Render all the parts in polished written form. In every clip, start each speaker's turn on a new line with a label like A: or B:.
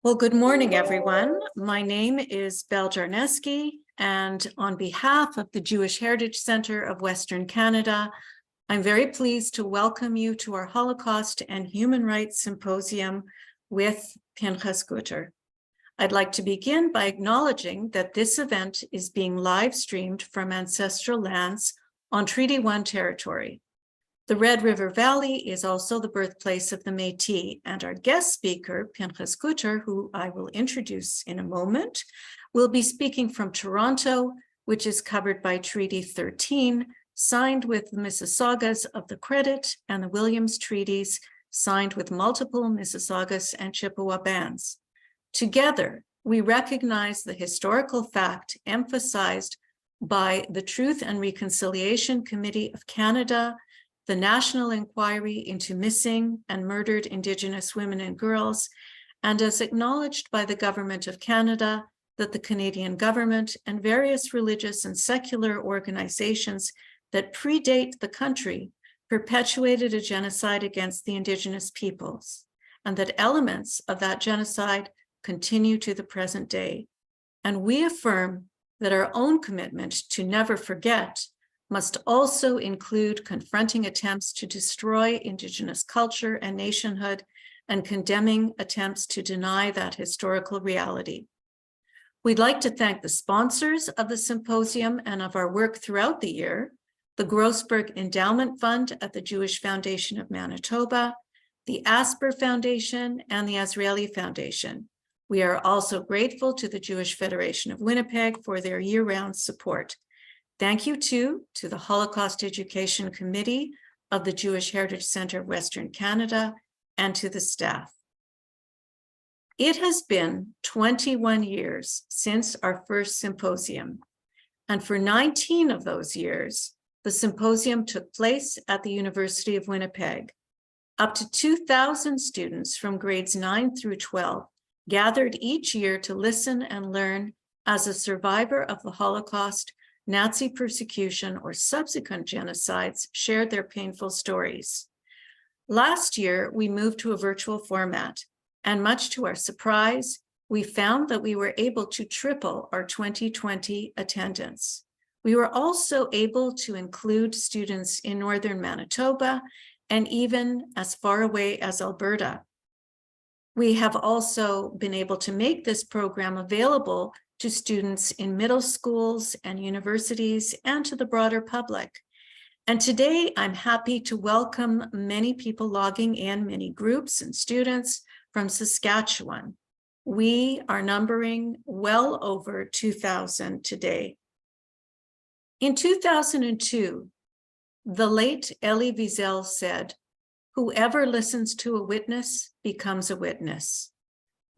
A: Well, good morning, everyone. My name is Belle Jarneski, and on behalf of the Jewish Heritage Center of Western Canada, I'm very pleased to welcome you to our Holocaust and Human Rights Symposium with Pinchas. I'd like to begin by acknowledging that this event is being live streamed from ancestral lands on Treaty 1 territory. The Red River Valley is also the birthplace of the Métis, and our guest speaker, Pinchas, who I will introduce in a moment, will be speaking from Toronto, which is covered by Treaty 13, signed with the Mississaugas of the Credit and the Williams Treaties, signed with multiple Mississaugas and Chippewa bands. Together, we recognize the historical fact emphasized by the Truth and Reconciliation Committee of Canada, the National Inquiry into Missing and Murdered Indigenous Women and Girls, and as acknowledged by the Government of Canada, that the Canadian government and various religious and secular organizations that predate the country perpetuated a genocide against the Indigenous peoples, and that elements of that genocide continue to the present day. And we affirm that our own commitment to never forget must also include confronting attempts to destroy Indigenous culture and nationhood and condemning attempts to deny that historical reality. We'd like to thank the sponsors of the symposium and of our work throughout the year, the Grossberg Endowment Fund at the Jewish Foundation of Manitoba, the Asper Foundation, and the Azrieli Foundation. We are also grateful to the Jewish Federation of Winnipeg for their year-round support. Thank you too to the Holocaust Education Committee of the Jewish Heritage Center of Western Canada and to the staff. It has been 21 years since our first symposium, and for 19 of those years, the symposium took place at the University of Winnipeg. Up to 2,000 students from grades 9 through 12 gathered each year to listen and learn as a survivor of the Holocaust, Nazi persecution, or subsequent genocides shared their painful stories. Last year, we moved to a virtual format, and much to our surprise, we found that we were able to triple our 2020 attendance. We were also able to include students in northern Manitoba and even as far away as Alberta. We have also been able to make this program available to students in middle schools and universities and to the broader public. And today I'm happy to welcome many people logging in, many groups and students from Saskatchewan. We are numbering well over 2,000 today. In 2002, the late Elie Wiesel said, "Whoever listens to a witness becomes a witness."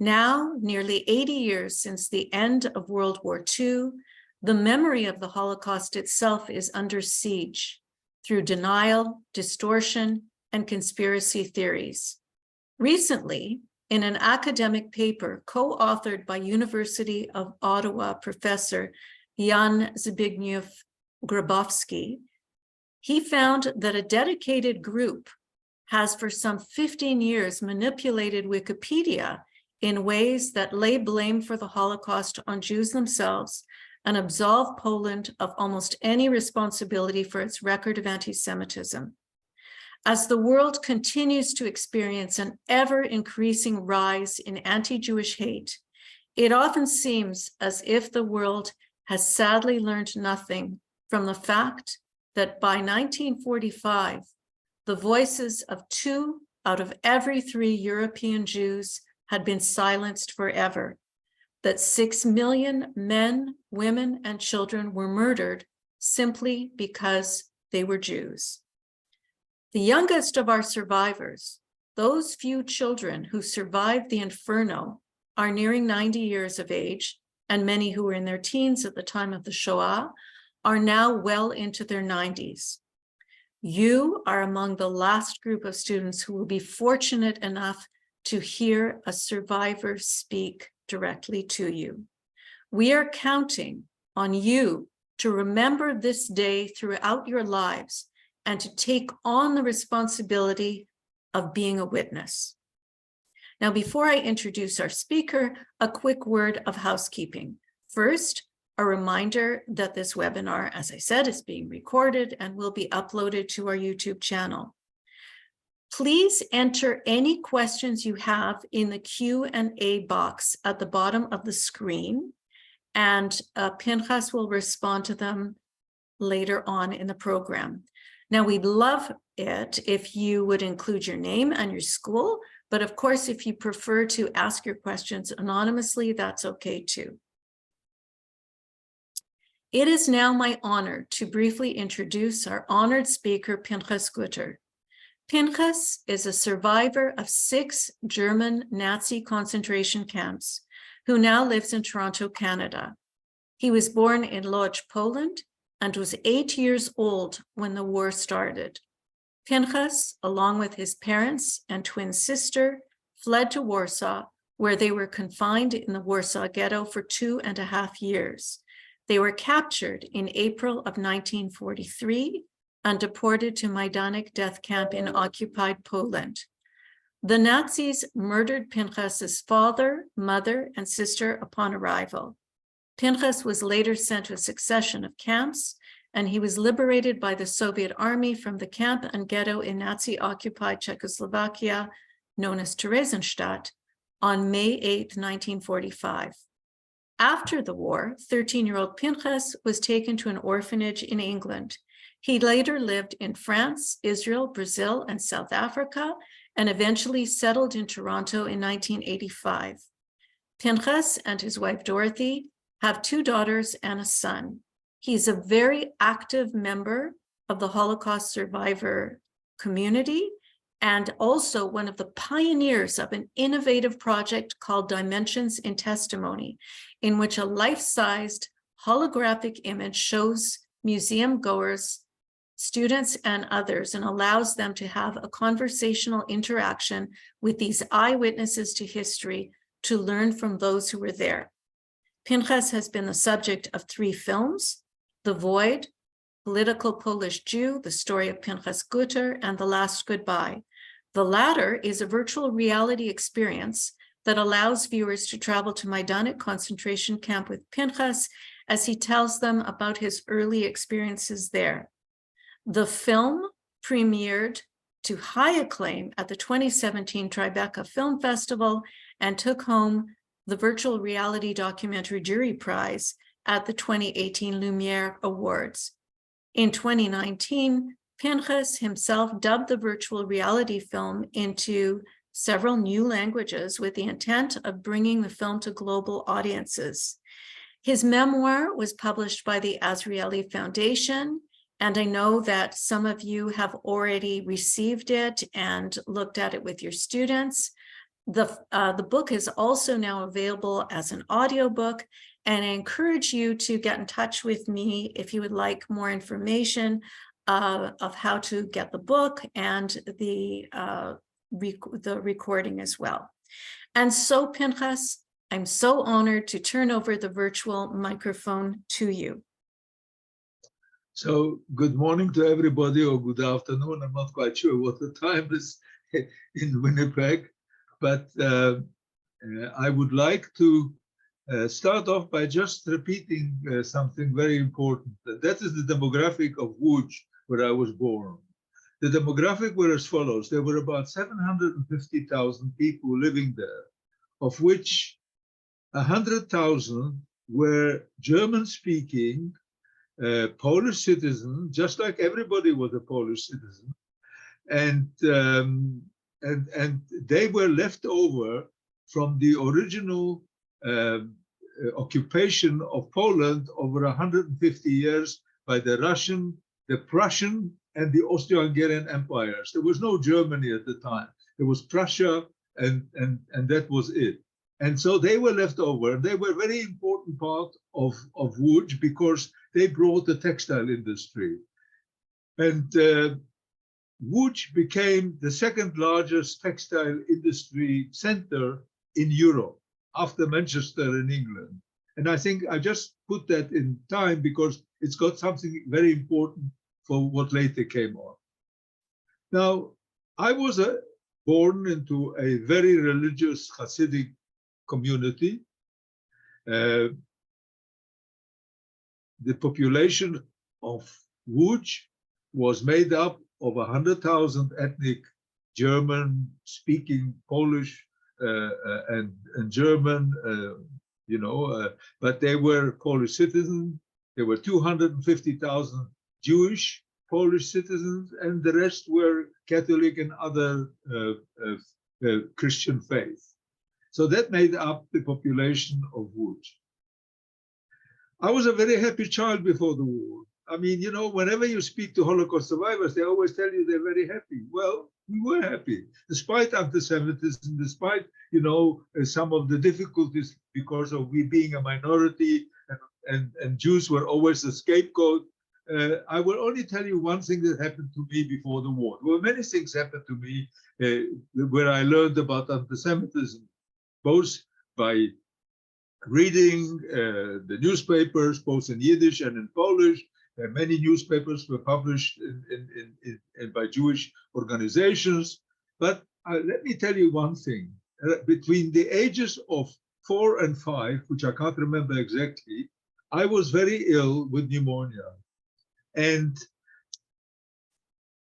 A: Now, nearly 80 years since the end of World War II, the memory of the Holocaust itself is under siege through denial, distortion, and conspiracy theories. Recently, in an academic paper co-authored by University of Ottawa professor Jan Zbigniew-Grabowski, he found that a dedicated group has for some 15 years manipulated Wikipedia in ways that lay blame for the Holocaust on Jews themselves and absolve Poland of almost any responsibility for its record of anti-Semitism. As the world continues to experience an ever-increasing rise in anti-Jewish hate, it often seems as if the world has sadly learned nothing from the fact that by 1945, the voices of 2 out of every 3 European Jews had been silenced forever, that 6 million men, women, and children were murdered simply because they were Jews. The youngest of our survivors, those few children who survived the inferno, are nearing 90 years of age, and many who were in their teens at the time of the Shoah are now well into their 90s. You are among the last group of students who will be fortunate enough to hear a survivor speak directly to you. We are counting on you to remember this day throughout your lives and to take on the responsibility of being a witness. Now, before I introduce our speaker, a quick word of housekeeping. First, a reminder that this webinar, as I said, is being recorded and will be uploaded to our YouTube channel. Please enter any questions you have in the Q&A box at the bottom of the screen, and Pinchas will respond to them later on in the program. Now, we'd love it if you would include your name and your school, but of course, if you prefer to ask your questions anonymously, that's okay too. It is now my honor to briefly introduce our honored speaker, Pinchas Gutter. Pinchas is a survivor of 6 German Nazi concentration camps who now lives in Toronto, Canada. He was born in Lodz, Poland, and was 8 years old when the war started. Pinchas, along with his parents and twin sister, fled to Warsaw, where they were confined in the Warsaw Ghetto for 2.5 years. They were captured in April of 1943 and deported to Majdanek death camp in occupied Poland. The Nazis murdered Pinchas's father, mother, and sister upon arrival. Pinchas was later sent to a succession of camps, and he was liberated by the Soviet army from the camp and ghetto in Nazi-occupied Czechoslovakia, known as Theresienstadt, on May 8, 1945. After the war, 13-year-old Pinchas was taken to an orphanage in England. He later lived in France, Israel, Brazil, and South Africa, and eventually settled in Toronto in 1985. Pinchas and his wife Dorothy have 2 daughters and a son. He's a very active member of the Holocaust survivor community and also one of the pioneers of an innovative project called Dimensions in Testimony, in which a life-sized holographic image shows museum goers, students, and others, and allows them to have a conversational interaction with these eyewitnesses to history to learn from those who were there. Pinchas has been the subject of 3 films: The Void, Political Polish Jew, The Story of Pinchas Gutter, and The Last Goodbye. The latter is a virtual reality experience that allows viewers to travel to Majdanek concentration camp with Pinchas as he tells them about his early experiences there. The film premiered to high acclaim at the 2017 Tribeca Film Festival and took home the Virtual Reality Documentary Jury Prize at the 2018 Lumiere Awards. In 2019, Pinchas himself dubbed the virtual reality film into several new languages with the intent of bringing the film to global audiences. His memoir was published by the Azrieli Foundation, and I know that some of you have already received it and looked at it with your students. The book is also now available as an audiobook, and I encourage you to get in touch with me if you would like more information of how to get the book and the recording as well. And so, Pinchas, I'm so honored to turn over the virtual microphone to you.
B: So good morning to everybody, or good afternoon. I'm not quite sure what the time is in Winnipeg, but I would like to start off by just repeating something very important. That is the demographic of Łódź, where I was born. The demographic were as follows. There were about 750,000 people living there, of which 100,000 were German-speaking Polish citizen, just like everybody was a Polish citizen, and they were left over from the original occupation of Poland over 150 years by the Russian, the Prussian, and the Austro-Hungarian empires. There was no Germany at the time. There was Prussia, and that was it. And so they were left over. They were a very important part of Łódź because they brought the textile industry. And Łódź became the second largest textile industry center in Europe after Manchester in England. And I think I just put that in time because it's got something very important for what later came on. Now, I was born into a very religious Hasidic community. The population of Łódź was made up of 100,000 ethnic German-speaking Polish and German, but they were Polish citizens. There were 250,000 Jewish Polish citizens, and the rest were Catholic and other Christian faith. So that made up the population of Łódź. I was a very happy child before the war. I mean, whenever you speak to Holocaust survivors, they always tell you they're very happy. Well, we were happy, despite anti-Semitism, despite, some of the difficulties because of we being a minority and Jews were always the scapegoat. I will only tell you one thing that happened to me before the war. Well, many things happened to me where I learned about anti-Semitism, both by reading the newspapers, both in Yiddish and in Polish. Many newspapers were published by Jewish organizations. But let me tell you one thing. Between the ages of 4 and 5, which I can't remember exactly, I was very ill with pneumonia. And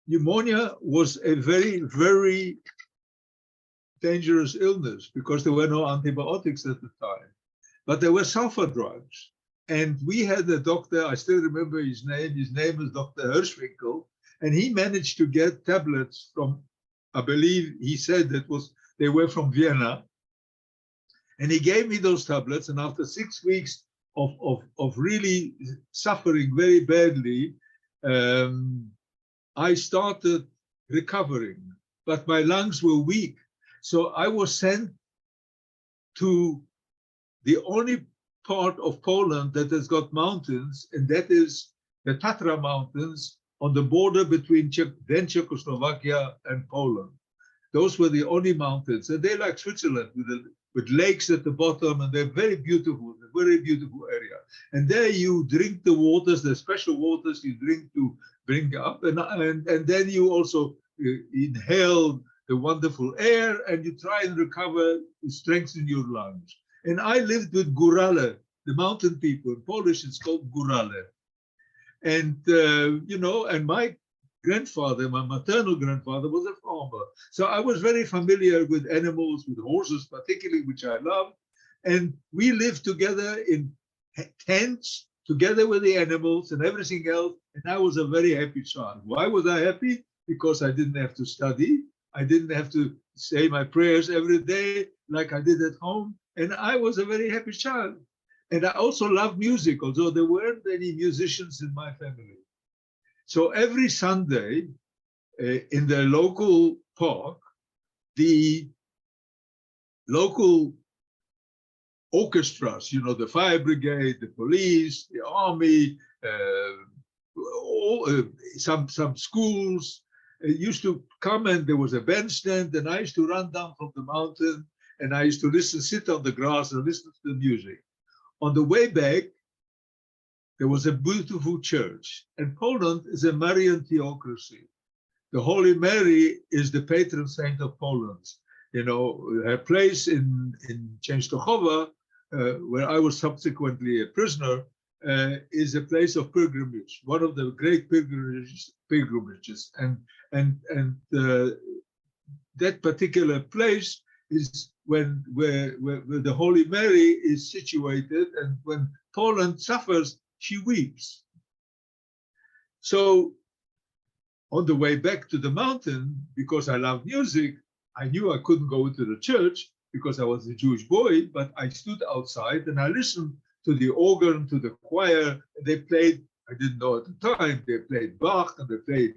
B: pneumonia was a very, very dangerous illness because there were no antibiotics at the time. But there were sulfur drugs. And we had a doctor, I still remember his name is Dr. Hirschwinkel, and he managed to get tablets from, I believe he said they were from Vienna. And he gave me those tablets, and after 6 weeks of really suffering very badly, I started recovering, but my lungs were weak. So I was sent to the only part of Poland that has got mountains, and that is the Tatra Mountains on the border between then Czechoslovakia and Poland. Those were the only mountains, and they're like Switzerland with lakes at the bottom, and they're very beautiful area. And there you drink the waters, the special waters you drink to bring up, and then you also inhale the wonderful air, and you try and recover, strengthen your lungs. And I lived with górale, the mountain people. In Polish, it's called górale. And, and my grandfather, my maternal grandfather, was a farmer. So I was very familiar with animals, with horses particularly, which I love. And we lived together in tents, together with the animals and everything else. And I was a very happy child. Why was I happy? Because I didn't have to study. I didn't have to say my prayers every day like I did at home. And I was a very happy child. And I also loved music, although there weren't any musicians in my family. So every Sunday in the local park, the local orchestras, the fire brigade, the police, the army, some schools used to come, and there was a bandstand, and I used to run down from the mountain, and I used to sit on the grass and listen to the music. On the way back, there was a beautiful church, and Poland is a Marian theocracy. The Holy Mary is the patron saint of Poland. Her place in Częstochowa, where I was subsequently a prisoner, is a place of pilgrimage, one of the great pilgrimages. And that particular place is where the Holy Mary is situated, and when Poland suffers, she weeps. So on the way back to the mountain, because I love music, I knew I couldn't go into the church because I was a Jewish boy, but I stood outside and I listened to the organ, to the choir. They played, I didn't know at the time, they played Bach, and they played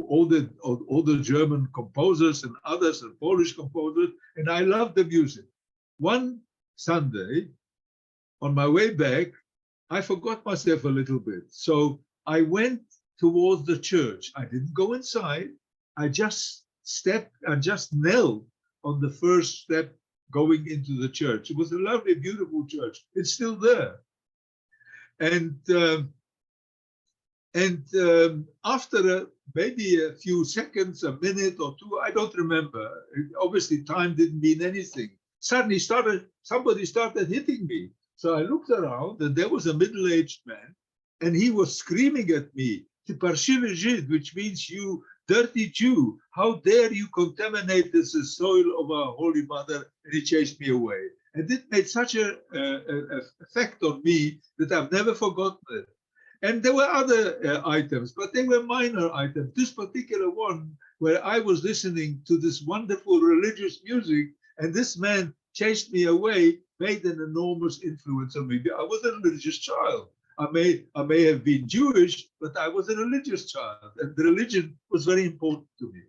B: all the German composers and others, and Polish composers, and I loved the music. One Sunday, on my way back, I forgot myself a little bit. So I went towards the church. I didn't go inside. I just knelt on the first step going into the church. It was a lovely, beautiful church. It's still there. And And after maybe a few seconds, a minute or two, I don't remember. Obviously, time didn't mean anything. Suddenly, somebody started hitting me. So I looked around, and there was a middle-aged man, and he was screaming at me, which means you dirty Jew, how dare you contaminate the soil of our Holy Mother? And he chased me away. And it made such a effect on me that I've never forgotten it. And there were other items, but they were minor items. This particular one, where I was listening to this wonderful religious music, and this man chased me away, made an enormous influence on me. I was a religious child. I may have been Jewish, but I was a religious child, and the religion was very important to me.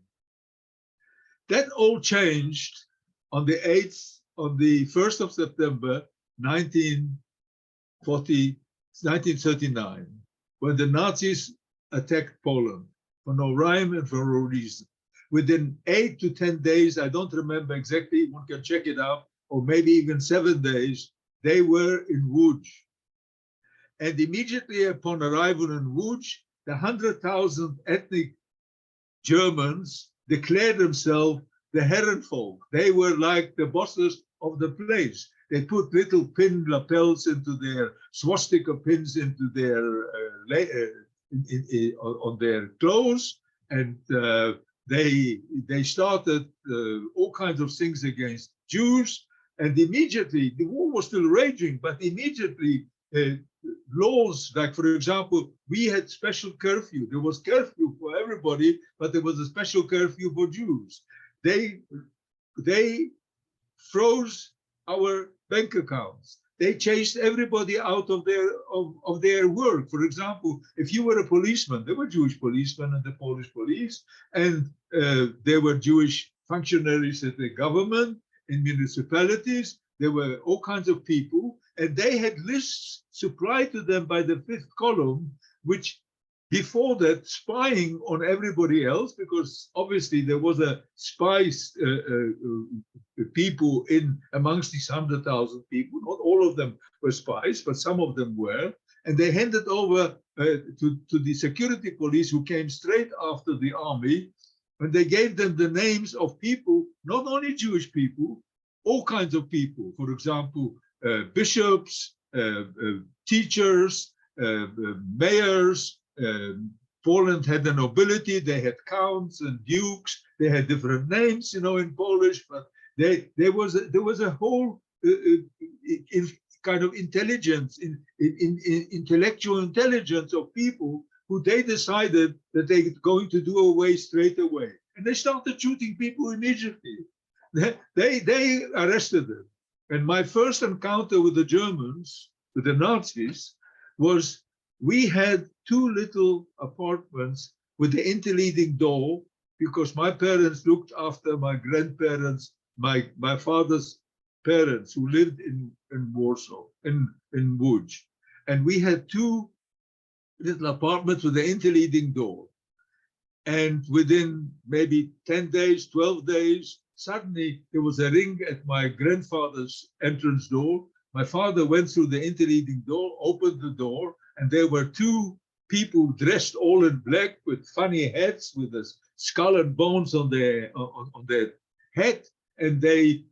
B: That all changed on the 1st of September, 1939, when the Nazis attacked Poland for no rhyme and for no reason. Within 8 to 10 days, I don't remember exactly, one can check it out, or maybe even 7 days, they were in Łódź. And immediately upon arrival in Łódź, the 100,000 ethnic Germans declared themselves the Herrenvolk. They were like the bosses of the place. They put little pin lapels into their swastika pins into their on their clothes, and they started all kinds of things against Jews. And immediately, the war was still raging, but immediately laws, like for example, we had special curfew. There was curfew for everybody, but there was a special curfew for Jews. They froze our bank accounts. They chased everybody out of their work. For example, if you were a policeman, there were Jewish policemen in the Polish police, and there were Jewish functionaries at the government, in municipalities. There were all kinds of people, and they had lists supplied to them by the fifth column, which before that spying on everybody else, because obviously there was a spies people in amongst these 100,000 people. Not all of them were spies, but some of them were. And they handed over to the security police, who came straight after the army, and they gave them the names of people, not only Jewish people, all kinds of people. For example, bishops, teachers, mayors. Poland had the nobility. They had counts and dukes. They had different names, you know, in Polish. But there was a whole kind of intelligence, intellectual intelligence of people who they decided that they're going to do away straight away. And they started shooting people immediately. They arrested them. And my first encounter with the Germans, with the Nazis, was we had two little apartments with the interleading door, because my parents looked after my grandparents, my father's parents, who lived in Warsaw, in Łódź. And we had two little apartments with the interleading door. And within maybe 10 days, 12 days, suddenly there was a ring at my grandfather's entrance door. My father went through the interleading door, opened the door, and there were two people dressed all in black with funny hats, with a skull and bones on their head. And they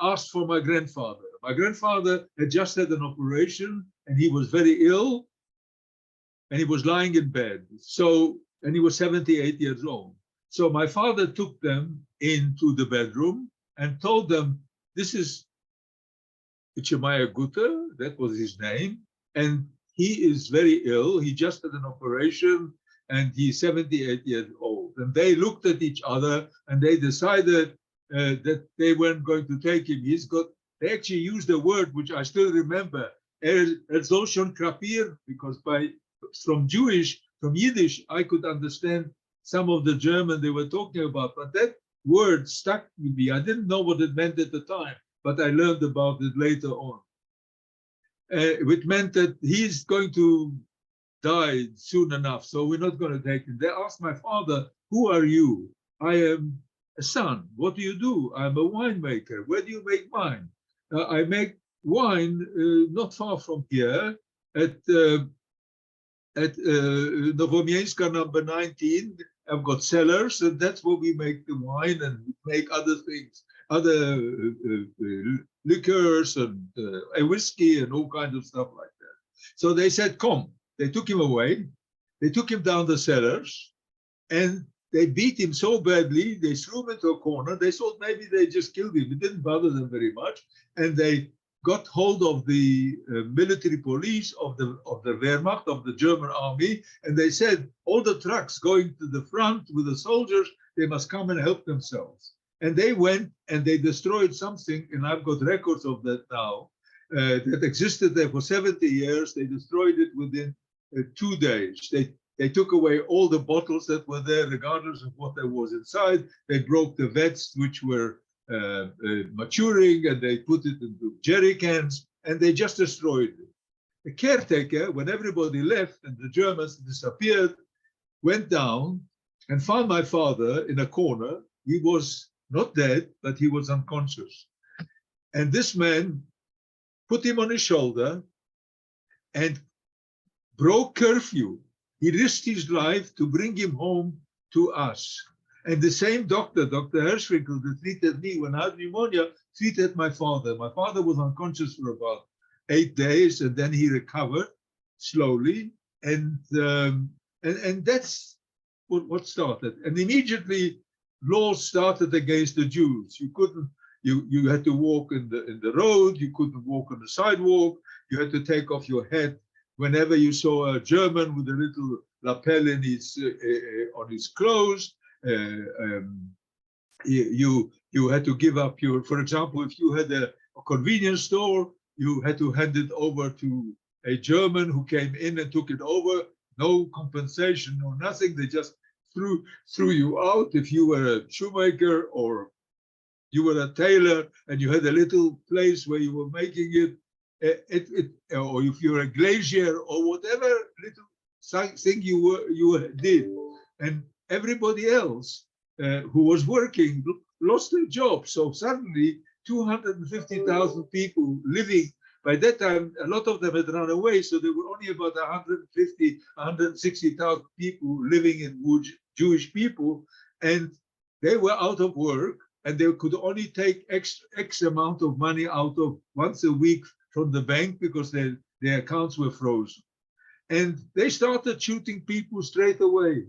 B: asked for my grandfather. My grandfather had just had an operation, and he was very ill, and he was lying in bed. And he was 78 years old. So my father took them into the bedroom and told them, this is Ichemaya Guter, that was his name, and he is very ill. He just had an operation, and he's 78 years old. And they looked at each other, and they decided that they weren't going to take him. They actually used a word which I still remember, soll schon kapieren, because from Yiddish, I could understand some of the German they were talking about, but that word stuck with me. I didn't know what it meant at the time, but I learned about it later on. It meant that he's going to die soon enough, so we're not going to take him. They asked my father, who are you? I am a son. What do you do? I'm a winemaker. Where do you make wine? I make wine not far from here at at Novomienska number 19. I've got cellars, and that's where we make the wine and make other things, other liquors and a whiskey and all kinds of stuff like that. So they said, come. They took him away. They took him down the cellars, and they beat him so badly, they threw him into a corner. They thought maybe they just killed him. It didn't bother them very much. And they got hold of the military police of the Wehrmacht, of the German army, and they said, all the trucks going to the front with the soldiers, they must come and help themselves. And they went and they destroyed something, and I've got records of that now, that existed there for 70 years. They destroyed it within 2 days. They took away all the bottles that were there, regardless of what there was inside. They broke the vats which were maturing, and they put it into jerry cans, and they just destroyed it. The caretaker, when everybody left and the Germans disappeared, went down and found my father in a corner. He was not dead, but he was unconscious. And this man put him on his shoulder and broke curfew. He risked his life to bring him home to us. And the same doctor, Dr. Hirschwinkel, that treated me when I had pneumonia, treated my father. My father was unconscious for about 8 days, and then he recovered slowly. And that's what started. And immediately, laws started against the Jews. You couldn't. You had to walk in the road. You couldn't walk on the sidewalk. You had to take off your hat whenever you saw a German with a little lapel in his on his clothes. You had to give up your, for example, if you had a convenience store, you had to hand it over to a German who came in and took it over. No compensation, no nothing. They just threw you out. If you were a shoemaker or you were a tailor and you had a little place where you were making it, or if you were a glazier or whatever little thing you did, and everybody else who was working lost their job. So suddenly 250,000 people living. By that time, a lot of them had run away, so there were only about 150, 160,000 people living in Łódź, Jewish people, and they were out of work, and they could only take X amount of money out of once a week from the bank because their accounts were frozen. And they started shooting people straight away.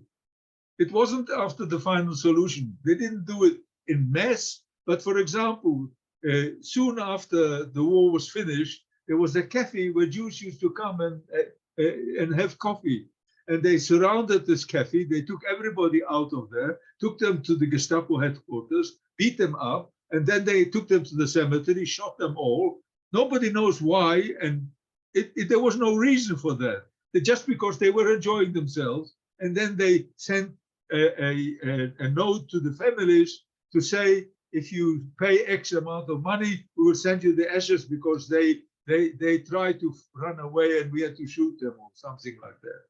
B: It wasn't after the final solution. They didn't do it in mass, but for example, soon after the war was finished, there was a cafe where Jews used to come and have coffee. And they surrounded this cafe. They took everybody out of there, took them to the Gestapo headquarters, beat them up, and then they took them to the cemetery, shot them all. Nobody knows why, and there was no reason for that. Just because they were enjoying themselves, and then they sent a note to the families to say, if you pay X amount of money, we will send you the ashes because they tried to run away and we had to shoot them or something like that.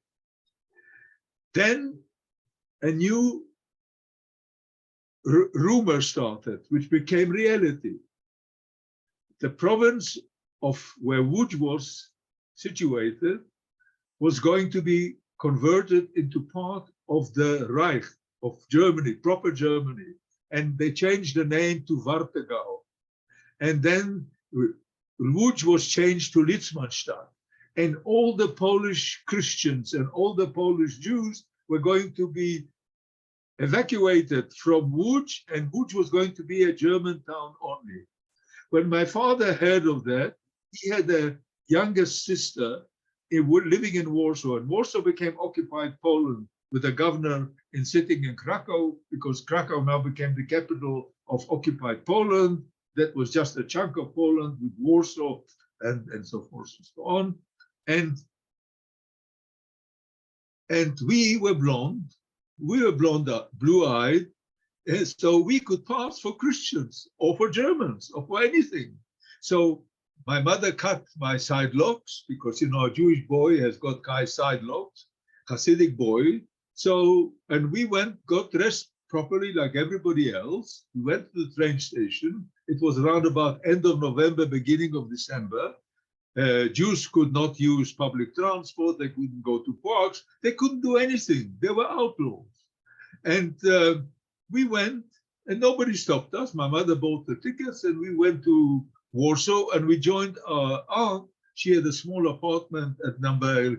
B: Then a new rumor started, which became reality. The province of where Łódź was situated was going to be converted into part of the Reich of Germany, proper Germany. And they changed the name to Warthegau. And then Łódź was changed to Litzmannstadt. And all the Polish Christians and all the Polish Jews were going to be evacuated from Łódź, and Łódź was going to be a German town only. When my father heard of that, he had a younger sister living in Warsaw, and Warsaw became occupied Poland with a governor sitting in Krakow, because Krakow now became the capital of occupied Poland. That was just a chunk of Poland with Warsaw and so forth and so on. And we were blonde, blue-eyed, so we could pass for Christians or for Germans or for anything. So my mother cut my side locks because, you know, a Jewish boy has got side locks, Hasidic boy. So, and we got dressed properly like everybody else. We went to the train station. It was around about end of November, beginning of December. Jews could not use public transport. They couldn't go to parks. They couldn't do anything. They were outlaws. And we went, and nobody stopped us. My mother bought the tickets, and we went to Warsaw, and we joined our aunt. She had a small apartment at number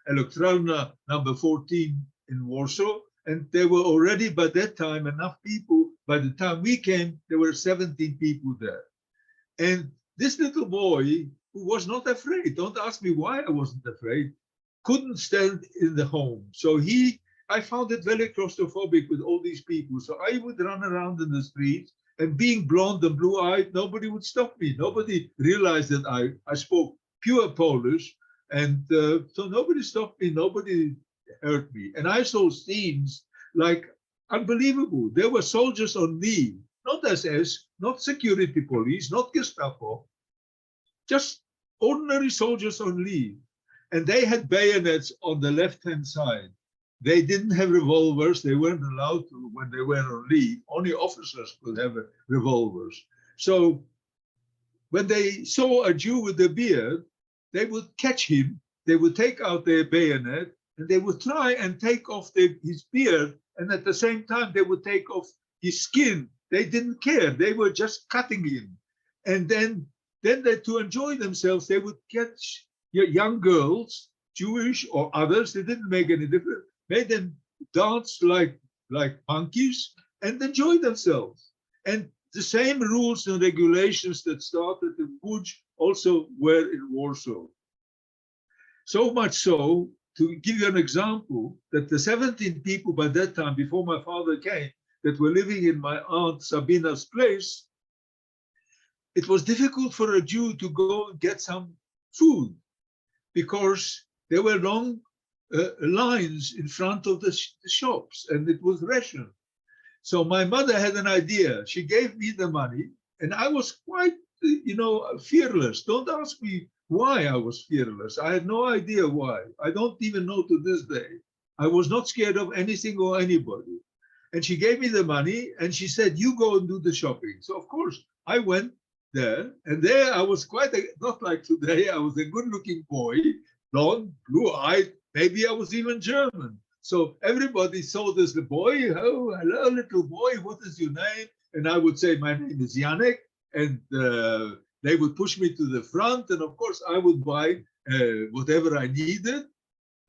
B: Elektralna, number 14 in Warsaw. And there were already, by that time, enough people. By the time we came, there were 17 people there. And this little boy, who was not afraid, don't ask me why I wasn't afraid, couldn't stand in the home. So I found it very claustrophobic with all these people. So I would run around in the streets, and being blonde and blue-eyed, nobody would stop me. Nobody realized that I spoke pure Polish. And so nobody stopped me, nobody hurt me. And I saw scenes like unbelievable. There were soldiers on leave, not SS, not security police, not Gestapo, just ordinary soldiers on leave. And they had bayonets on the left-hand side. They didn't have revolvers. They weren't allowed to when they were on leave. Only officers could have revolvers. So when they saw a Jew with a beard, they would catch him. They would take out their bayonet, and they would try and take off his beard. And at the same time, they would take off his skin. They didn't care. They were just cutting him. And then they, to enjoy themselves, they would catch young girls, Jewish or others. It didn't make any difference. Made them dance like monkeys and enjoy themselves. And the same rules and regulations that started in Łódź also were in Warsaw. So much so, to give you an example, that the 17 people by that time, before my father came, that were living in my aunt Sabina's place, it was difficult for a Jew to go and get some food because there were long lines in front of the shops, and it was rationed. So my mother had an idea. She gave me the money, and I was quite, fearless. Don't ask me why I was fearless. I had no idea why. I don't even know to this day. I was not scared of anything or anybody. And she gave me the money, and she said, you go and do the shopping. So of course I went there, and there I was not like today, I was a good-looking boy, blonde, blue-eyed, maybe I was even German. So everybody saw this boy. Oh, hello, little boy, what is your name? And I would say, my name is Janek. And they would push me to the front. And of course, I would buy whatever I needed.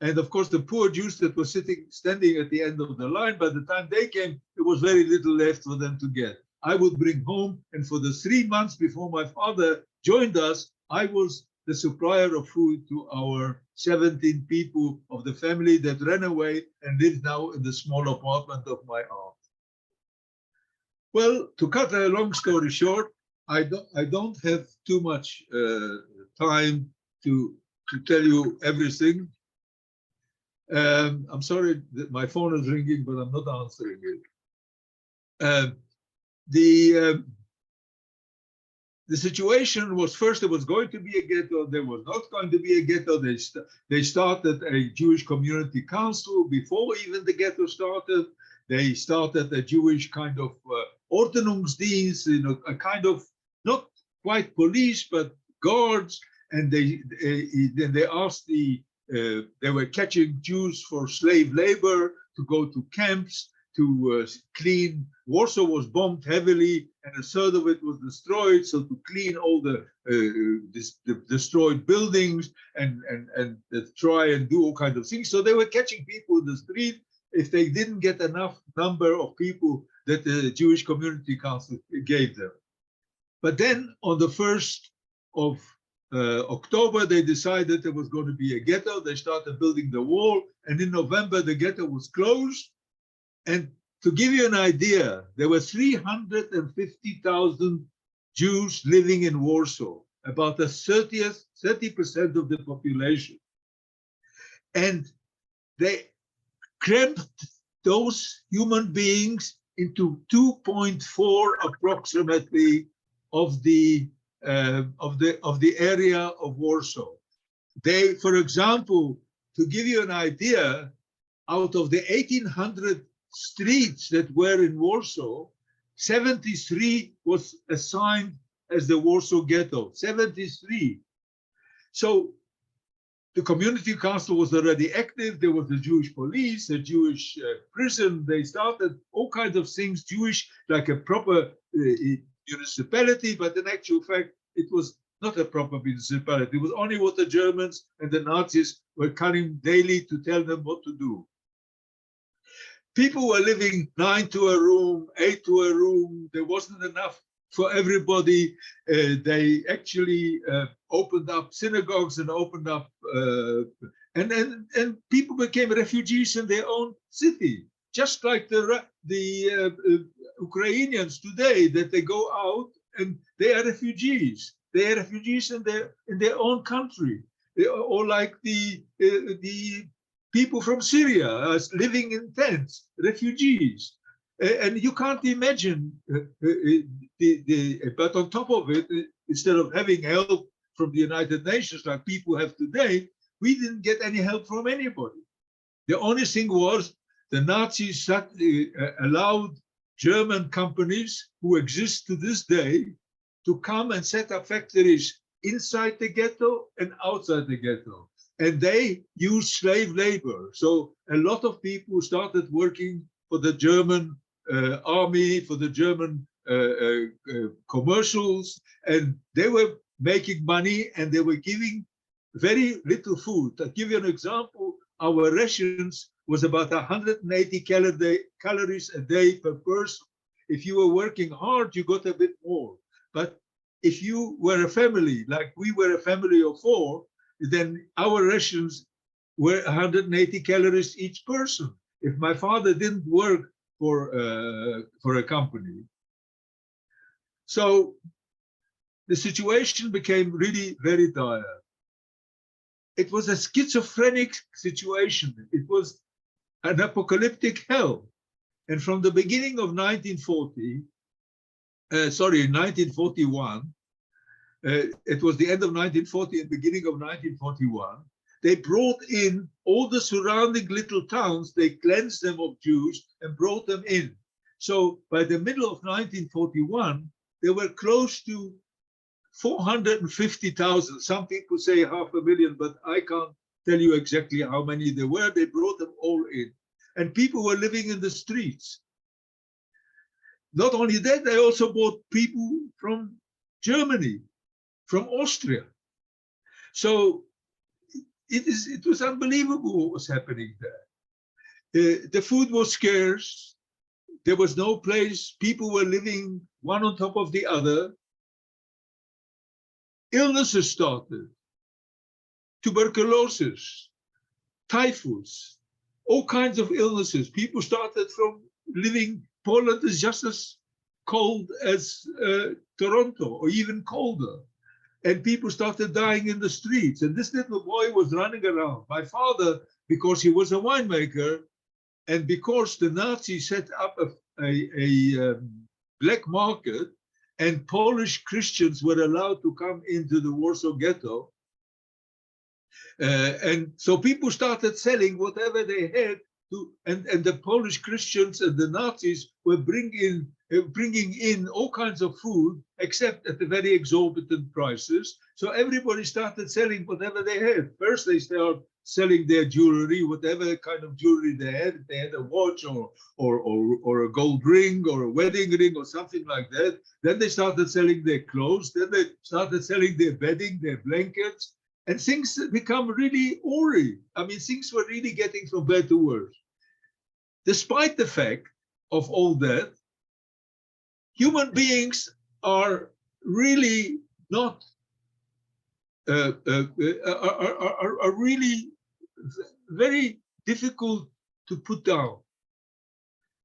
B: And of course, the poor Jews that were standing at the end of the line, by the time they came, there was very little left for them to get. I would bring home. And for the 3 months before my father joined us, I was the supplier of food to our 17 people of the family that ran away and live now in the small apartment of my aunt. Well, to cut a long story short, I don't have too much time to tell you everything. I'm sorry that my phone is ringing, but I'm not answering it. The situation was, first there was going to be a ghetto, there was not going to be a ghetto. They started a Jewish community council before even the ghetto started. They started a Jewish kind of Ordnungsdienst, a kind of not quite police, but guards. And then they asked they were catching Jews for slave labor to go to camps to clean. Warsaw was bombed heavily, and a third of it was destroyed. So to clean all the destroyed buildings and try and do all kinds of things. So they were catching people in the street if they didn't get enough number of people that the Jewish Community Council gave them. But then on the 1st of October, they decided there was going to be a ghetto. They started building the wall, and in November, the ghetto was closed. And to give you an idea, there were 350,000 Jews living in Warsaw, about 30% of the population. And they cramped those human beings into 2.4 approximately of the area of Warsaw. They, for example, to give you an idea, out of the 1,800 streets that were in Warsaw, 73 was assigned as the Warsaw Ghetto, 73. So the community council was already active. There was the Jewish police, the Jewish prison. They started all kinds of things, Jewish, like a proper municipality, but in actual fact, it was not a proper municipality. It was only what the Germans and the Nazis were coming daily to tell them what to do. People were living 9 to a room, 8 to a room. There wasn't enough for everybody. They actually opened up synagogues and opened up, and people became refugees in their own city, just like the Ukrainians today, that they go out and they are refugees. They are refugees in their own country, or like the people from Syria living in tents, refugees. And you can't imagine, but on top of it, instead of having help from the United Nations like people have today, we didn't get any help from anybody. The only thing was the Nazis allowed German companies who exist to this day to come and set up factories inside the ghetto and outside the ghetto. And they used slave labor. So a lot of people started working for the German army, for the German commercials, and they were making money and they were giving very little food. I'll give you an example. Our rations was about 180 calories a day per person. If you were working hard, you got a bit more. But if you were a family, like we were a family of 4, then our rations were 180 calories each person. If my father didn't work for a company. So the situation became really very dire. It was a schizophrenic situation. It was an apocalyptic hell. And from the beginning of 1941, it was the end of 1940 and beginning of 1941, they brought in all the surrounding little towns, they cleansed them of Jews and brought them in. So by the middle of 1941, there were close to 450,000. Some people say 500,000, but I can't tell you exactly how many there were. They brought them all in. And people were living in the streets. Not only that, they also brought people from Germany, from Austria. So it was unbelievable what was happening there. The food was scarce. There was no place. People were living one on top of the other. Illnesses started. Tuberculosis, typhus, all kinds of illnesses. People started from living, Poland is just as cold as Toronto, or even colder. And people started dying in the streets. And this little boy was running around. My father, because he was a winemaker, and because the Nazis set up a black market, and Polish Christians were allowed to come into the Warsaw Ghetto. And so people started selling whatever they had to, and the Polish Christians and the Nazis were bringing in all kinds of food, except at the very exorbitant prices. So everybody started selling whatever they had. First, they started selling their jewelry, whatever kind of jewelry they had. If they had a watch or a gold ring or a wedding ring or something like that. Then they started selling their clothes. Then they started selling their bedding, their blankets. And things become really awry. I mean, things were really getting from bad to worse. Despite the fact of all that, human beings are really not, are really very difficult to put down.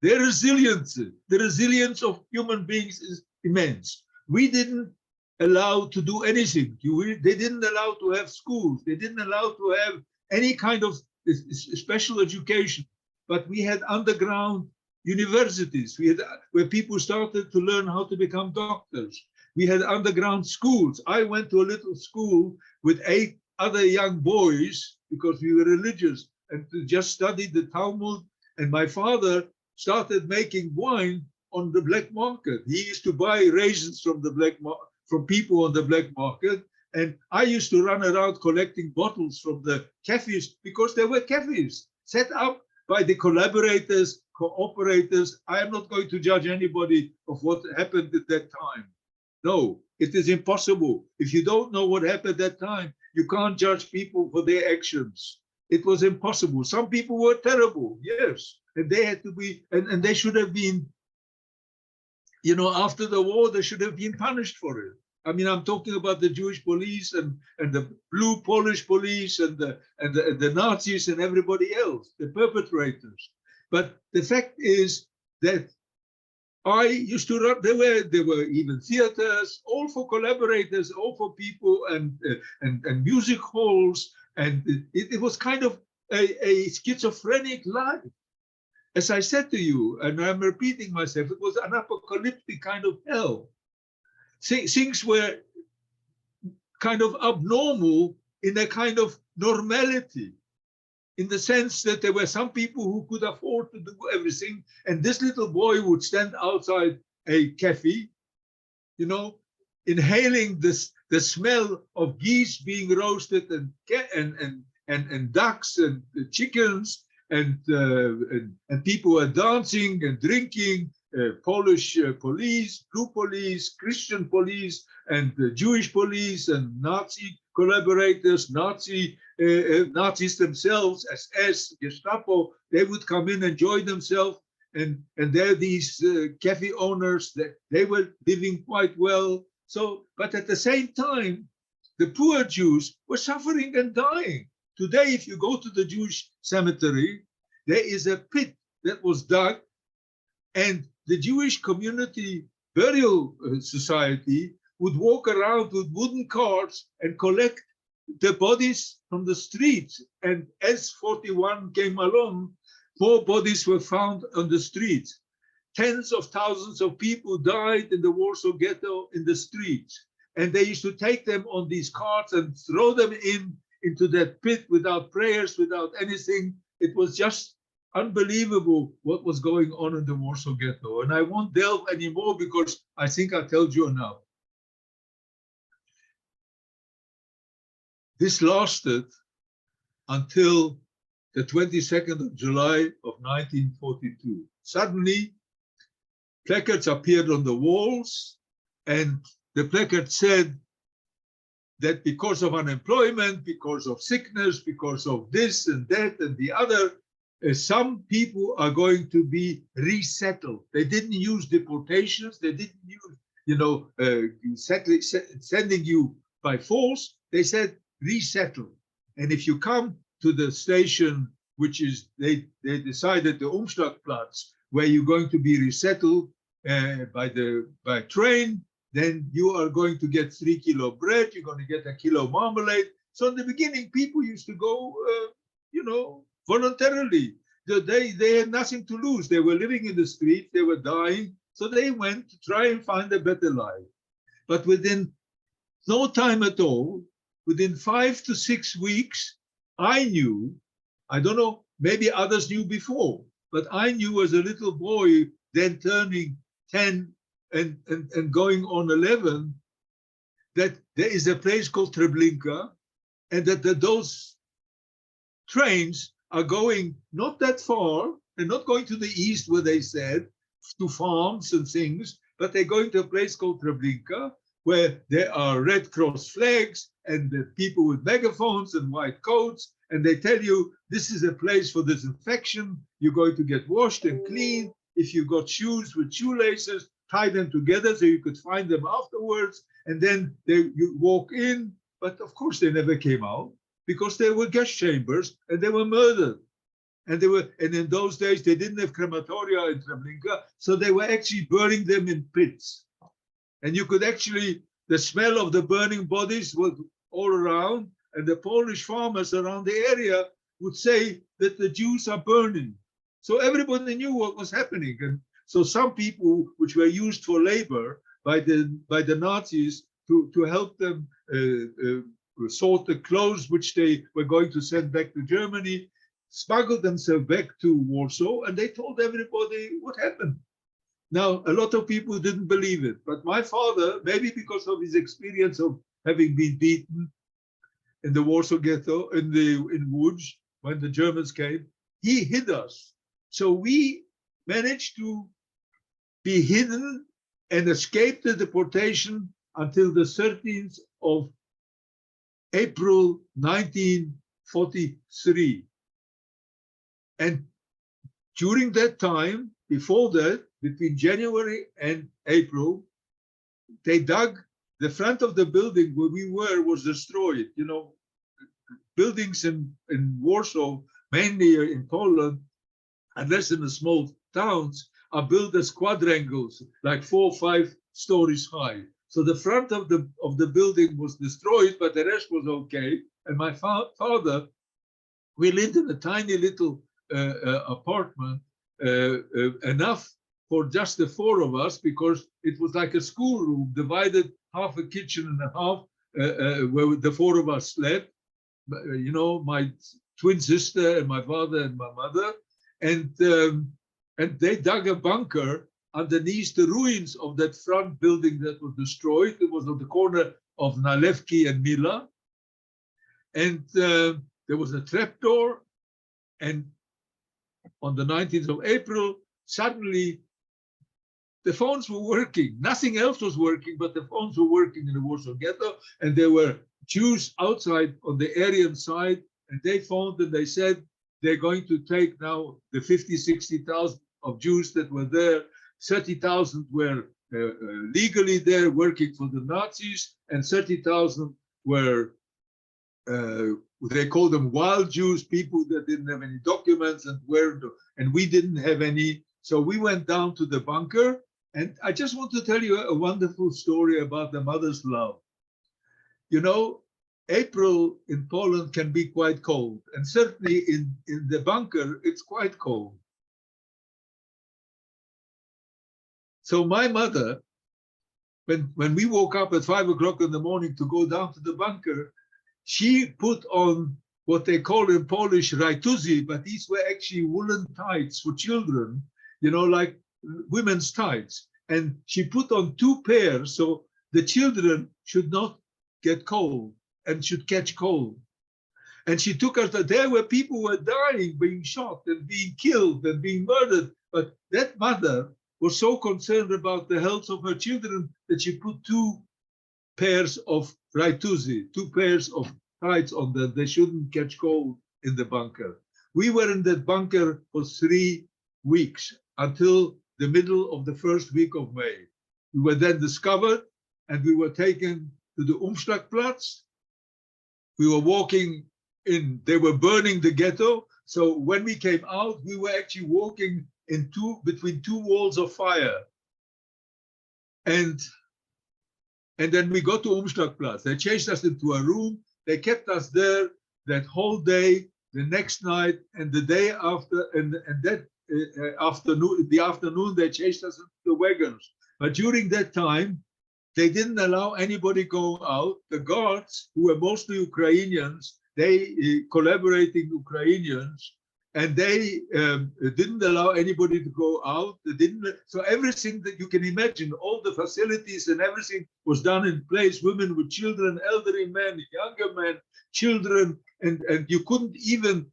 B: Their resilience, the resilience of human beings is immense. We didn't allow to do anything. They didn't allow to have schools. They didn't allow to have any kind of special education. But we had underground universities. We had where people started to learn how to become doctors. We had underground schools. I went to a little school with 8 other young boys because we were religious and just studied the Talmud. And my father started making wine on the black market. He used to buy raisins from the black market, from people on the black market, And I used to run around collecting bottles from the cafes because there were cafes set up by the collaborators, cooperators. I am not going to judge anybody of what happened at that time. No, it is impossible. If you don't know what happened at that time, you can't judge people for their actions. It was impossible. Some people were terrible, yes, and they had to be, and they should have been, you know, after the war, they should have been punished for it. I mean, I'm talking about the Jewish police and the blue Polish police and the Nazis and everybody else, the perpetrators. But the fact is that I used to run. There were even theaters, all for collaborators, all for people, and music halls, and it was kind of a schizophrenic life. As I said to you, and I'm repeating myself, it was an apocalyptic kind of hell. Things were kind of abnormal in a kind of normality, in the sense that there were some people who could afford to do everything. And this little boy would stand outside a cafe, you know, inhaling the smell of geese being roasted and ducks and chickens, and people were dancing and drinking. Polish police, blue police, Christian police, and Jewish police, and Nazi collaborators, Nazis themselves, SS, Gestapo. They would come in and join themselves, and there these cafe owners, they were living quite well. So, but at the same time, the poor Jews were suffering and dying. Today, if you go to the Jewish cemetery, there is a pit that was dug, and the Jewish Community Burial Society would walk around with wooden carts and collect the bodies from the streets. And as 41 came along, more bodies were found on the streets. Tens of thousands of people died in the Warsaw Ghetto in the streets. And they used to take them on these carts and throw them into that pit without prayers, without anything. It was just unbelievable what was going on in the Warsaw Ghetto. And I won't delve anymore because I think I told you enough. This lasted until the 22nd of July of 1942. Suddenly, placards appeared on the walls, and the placard said that because of unemployment, because of sickness, because of this and that and the other, some people are going to be resettled. They didn't use deportations. They didn't use, you know, sending you by force. They said resettle. And if you come to the station, which is, they decided the Umschlagplatz, where you're going to be resettled by train, then you are going to get 3 kilo bread. You're going to get a kilo marmalade. So in the beginning, people used to go, you know, voluntarily. They had nothing to lose. They were living in the street. They were dying. So they went to try and find a better life. But within no time at all, within 5 to 6 weeks, I knew, I don't know, maybe others knew before, but I knew as a little boy, then turning 10 and going on 11, that there is a place called Treblinka, and that those trains are going not that far, they're not going to the east where they said, to farms and things, but they're going to a place called Treblinka, where there are Red Cross flags and the people with megaphones and white coats, and they tell you, this is a place for disinfection, you're going to get washed and cleaned. If you got shoes with shoelaces, tie them together so you could find them afterwards, and then you walk in, but of course they never came out, because they were gas chambers and they were murdered. And in those days they didn't have crematoria in Treblinka, so they were actually burning them in pits. And you could actually, the smell of the burning bodies was all around, and the Polish farmers around the area would say that the Jews are burning. So everybody knew what was happening. And so some people which were used for labor by the Nazis to help them sort the clothes which they were going to send back to Germany, smuggled themselves back to Warsaw, and they told everybody what happened. Now, a lot of people didn't believe it, but my father, maybe because of his experience of having been beaten in the Warsaw Ghetto, in Łódź, when the Germans came. He hid us. So we managed to be hidden and escape the deportation until the 13th of April 1943. And during that time, before that, between January and April, they dug the front of the building where we were was destroyed. You know, buildings in Warsaw, mainly in Poland, unless in the small towns, are built as quadrangles, like 4 or 5 stories high. So the front of the building was destroyed, but the rest was okay. And my father, we lived in a tiny little apartment, enough for just the 4 of us, because it was like a schoolroom, divided half a kitchen and a half, where the 4 of us slept. You know, my twin sister and my father and my mother, and they dug a bunker underneath the ruins of that front building that was destroyed. It was on the corner of Nalewki and Mila, and there was a trapdoor. And on the 19th of April, suddenly the phones were working. Nothing else was working, but the phones were working in the Warsaw Ghetto, and there were Jews outside on the Aryan side, and they phoned and they said they're going to take now the 50, 60,000 of Jews that were there. 30,000 were legally there working for the Nazis, and 30,000 were, they called them wild Jews, people that didn't have any documents and we didn't have any. So we went down to the bunker, and I just want to tell you a wonderful story about the mother's love. You know, April in Poland can be quite cold, and certainly in the bunker, it's quite cold. So my mother, when we woke up at 5 o'clock in the morning to go down to the bunker, she put on what they call in Polish rajtuzy, but these were actually woolen tights for children, you know, like women's tights. And she put on 2 pairs so the children should not get cold and should catch cold. And she took us there where people were dying, being shot and being killed and being murdered. But that mother was so concerned about the health of her children that she put 2 pairs of rajtuzy, 2 pairs of tights on them. They shouldn't catch cold in the bunker. We were in that bunker for 3 weeks until the middle of the first week of May. We were then discovered and we were taken to the Umschlagplatz. We were walking in, they were burning the ghetto. So when we came out, we were actually walking in between 2 walls of fire. And then we got to Umschlagplatz. They chased us into a room. They kept us there that whole day, the next night, and the day after, and that afternoon, the afternoon, they chased us into the wagons. But during that time, they didn't allow anybody go out. The guards, who were mostly Ukrainians, they collaborating Ukrainians, and they didn't allow anybody to go out. They didn't. So everything that you can imagine, all the facilities and everything was done in place. Women with children, elderly men, younger men, children, and you couldn't even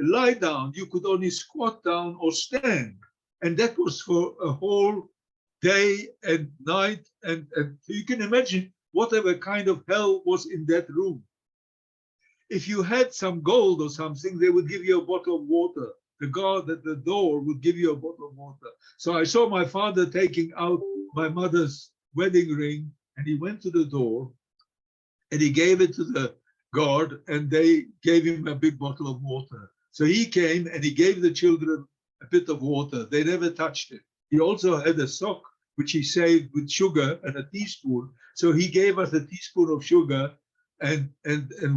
B: lie down. You could only squat down or stand, and that was for a whole day and night. And you can imagine whatever kind of hell was in that room. If you had some gold or something, they would give you a bottle of water. The guard at the door would give you a bottle of water. So I saw my father taking out my mother's wedding ring, and he went to the door and he gave it to the guard, and they gave him a big bottle of water. So he came and he gave the children a bit of water. They never touched it. He also had a sock which he saved with sugar and a teaspoon. So he gave us a teaspoon of sugar and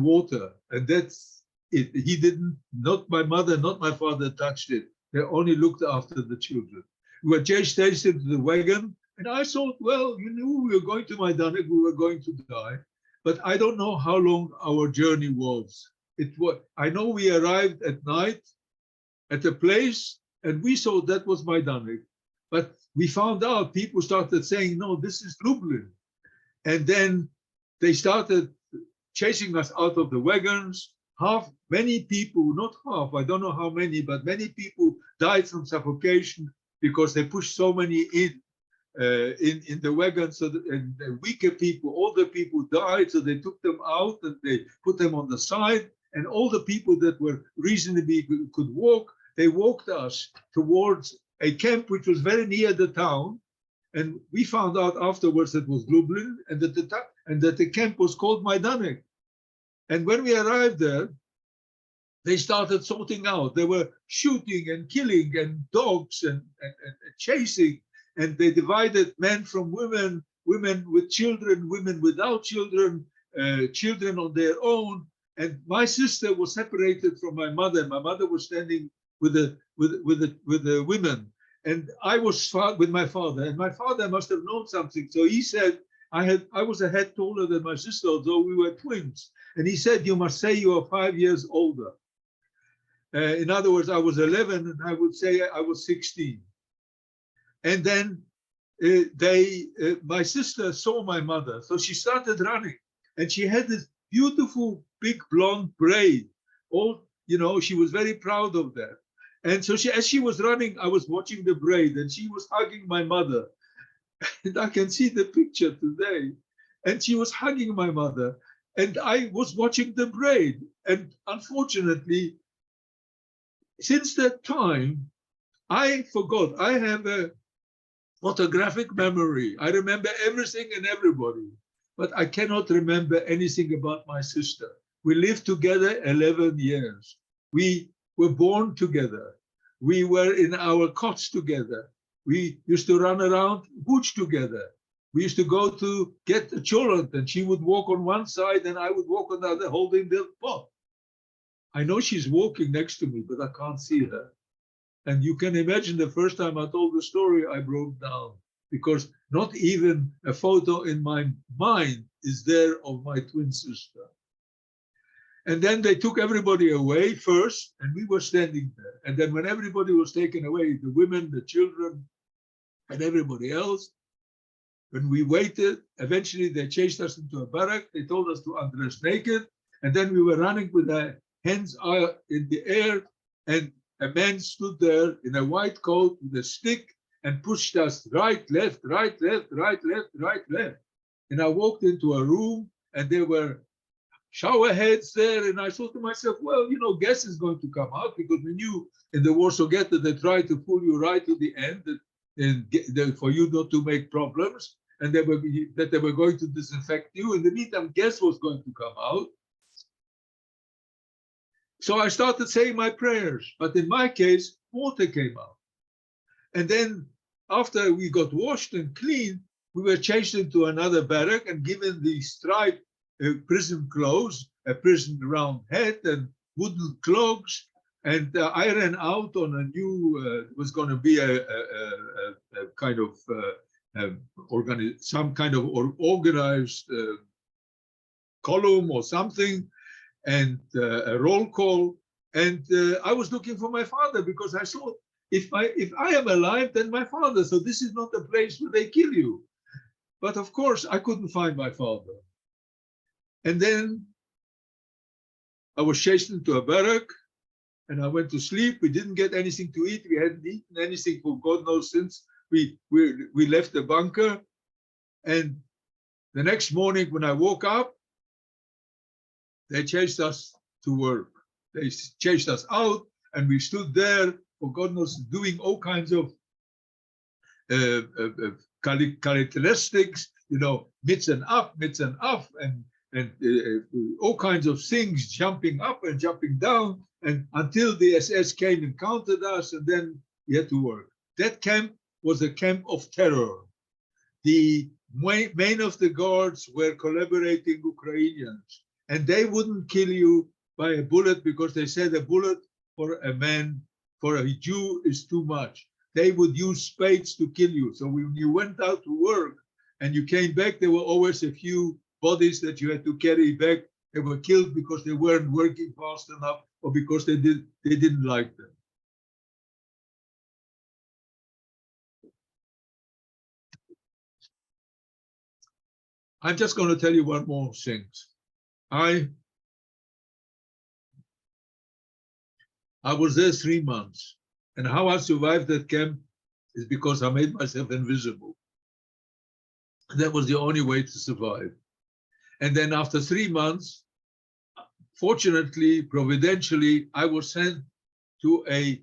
B: water, and that's it. He didn't, not my mother, not my father touched it. They only looked after the children. We were chased into the wagon, and I thought, well, you knew we were going to Majdanek, we were going to die, but I don't know how long our journey was. I know we arrived at night at a place, and we thought that was Majdanek, but we found out, people started saying, no, this is Lublin. And then they started chasing us out of the wagons. Many people, not half, I don't know how many, but many people died from suffocation because they pushed so many in the wagon. So and the weaker people, older people died, so they took them out and they put them on the side. And all the people that were reasonably could walk, they walked us towards a camp which was very near the town. And we found out afterwards that it was Lublin, and that the camp was called Majdanek. And when we arrived there, they started sorting out. They were shooting and killing and dogs and chasing. And they divided men from women, women with children, women without children, children on their own. And my sister was separated from my mother. My mother was standing with the women. And I was with my father. And my father must have known something. So he said, I was a head taller than my sister, although we were twins. And he said, you must say you are 5 years older. In other words, I was 11, and I would say I was 16. And then my sister saw my mother, so she started running, and she had this beautiful big blonde braid. She was very proud of that. And so as she was running, I was watching the braid, and she was hugging my mother. And I can see the picture today. And she was hugging my mother, and I was watching the braid. And unfortunately, since that time, I forgot. I have a photographic memory. I remember everything and everybody, but I cannot remember anything about my sister. We lived together 11 years. We were born together. We were in our cots together. We used to run around bush together. We used to go to get the cholent, and she would walk on one side and I would walk on the other holding the pot. I know she's walking next to me, but I can't see her. And you can imagine the first time I told the story, I broke down, because not even a photo in my mind is there of my twin sister. And then they took everybody away first, and we were standing there. And then when everybody was taken away, the women, the children, and everybody else, when we waited, eventually they chased us into a barrack. They told us to undress naked. And then we were running with our hands in the air, and a man stood there in a white coat with a stick and pushed us right, left, right, left, right, left, right, left. And I walked into a room, and there were shower heads there. And I thought to myself, well, gas is going to come out, because we knew in the Warsaw Ghetto they tried to pull you right to the end for you not to make problems, and they were going to disinfect you. In the meantime, gas was going to come out. So I started saying my prayers, but in my case, water came out. And then after we got washed and cleaned, we were changed into another barrack and given the striped prison clothes, a prison round hat and wooden cloaks. And I ran out on a new, was going to be a kind of some kind of organized column or something, and a roll call. And I was looking for my father, because I thought, if I am alive, then my father. So this is not a place where they kill you. But of course, I couldn't find my father. And then I was chased into a barrack, and I went to sleep. We didn't get anything to eat. We hadn't eaten anything for God knows since we left the bunker. And the next morning when I woke up, they chased us to work. They chased us out, and we stood there, for God knows, doing all kinds of characteristics, mitts and up, and all kinds of things, jumping up and jumping down, and until the SS came and counted us, and then we had to work. That camp was a camp of terror. The main of the guards were collaborating Ukrainians, and they wouldn't kill you by a bullet, because they said a bullet for a man, for a Jew, is too much. They would use spades to kill you. So when you went out to work and you came back, there were always a few bodies that you had to carry back. They were killed because they weren't working fast enough, or because they didn't like them. I'm just going to tell you one more thing. I was there 3 months, and how I survived that camp is because I made myself invisible. That was the only way to survive. And then after 3 months, fortunately, providentially, I was sent to a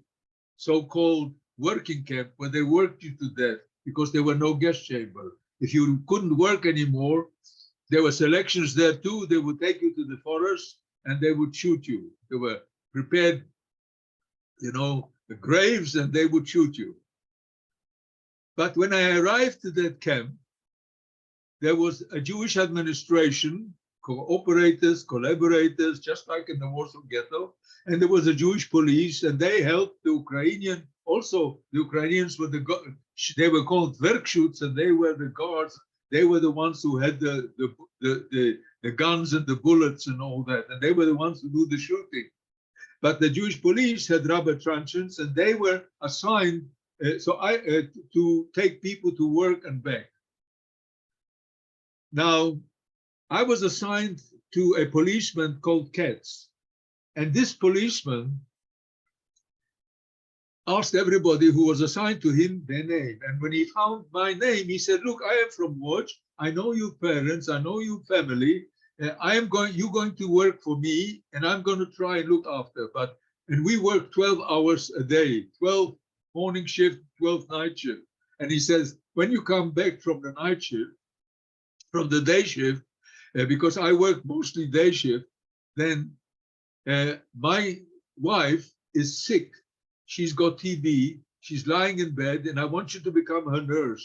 B: so-called working camp where they worked you to death because there were no gas chamber. If you couldn't work anymore, there were selections there too. They would take you to the forest and they would shoot you. They were prepared, the graves, and they would shoot you. But when I arrived to that camp, there was a Jewish administration, cooperators, collaborators, just like in the Warsaw Ghetto, and there was a Jewish police, and they helped the Ukrainian. Also, the Ukrainians were they were called Verkshoots, and they were the guards. They were the ones who had the guns and the bullets and all that, and they were the ones who do the shooting. But the Jewish police had rubber truncheons, and they were assigned to take people to work and back. Now, I was assigned to a policeman called Katz, and this policeman asked everybody who was assigned to him their name. And when he found my name, he said, "Look, I am from Łódź. I know you parents. I know you family. You're going to work for me, and I'm going to try and look after." And we work 12 hours a day, 12 morning shift, 12 night shift. And he says, when you come back from the night shift, from the day shift, because I work mostly day shift, then my wife is sick. She's got TB. She's lying in bed, and I want you to become her nurse,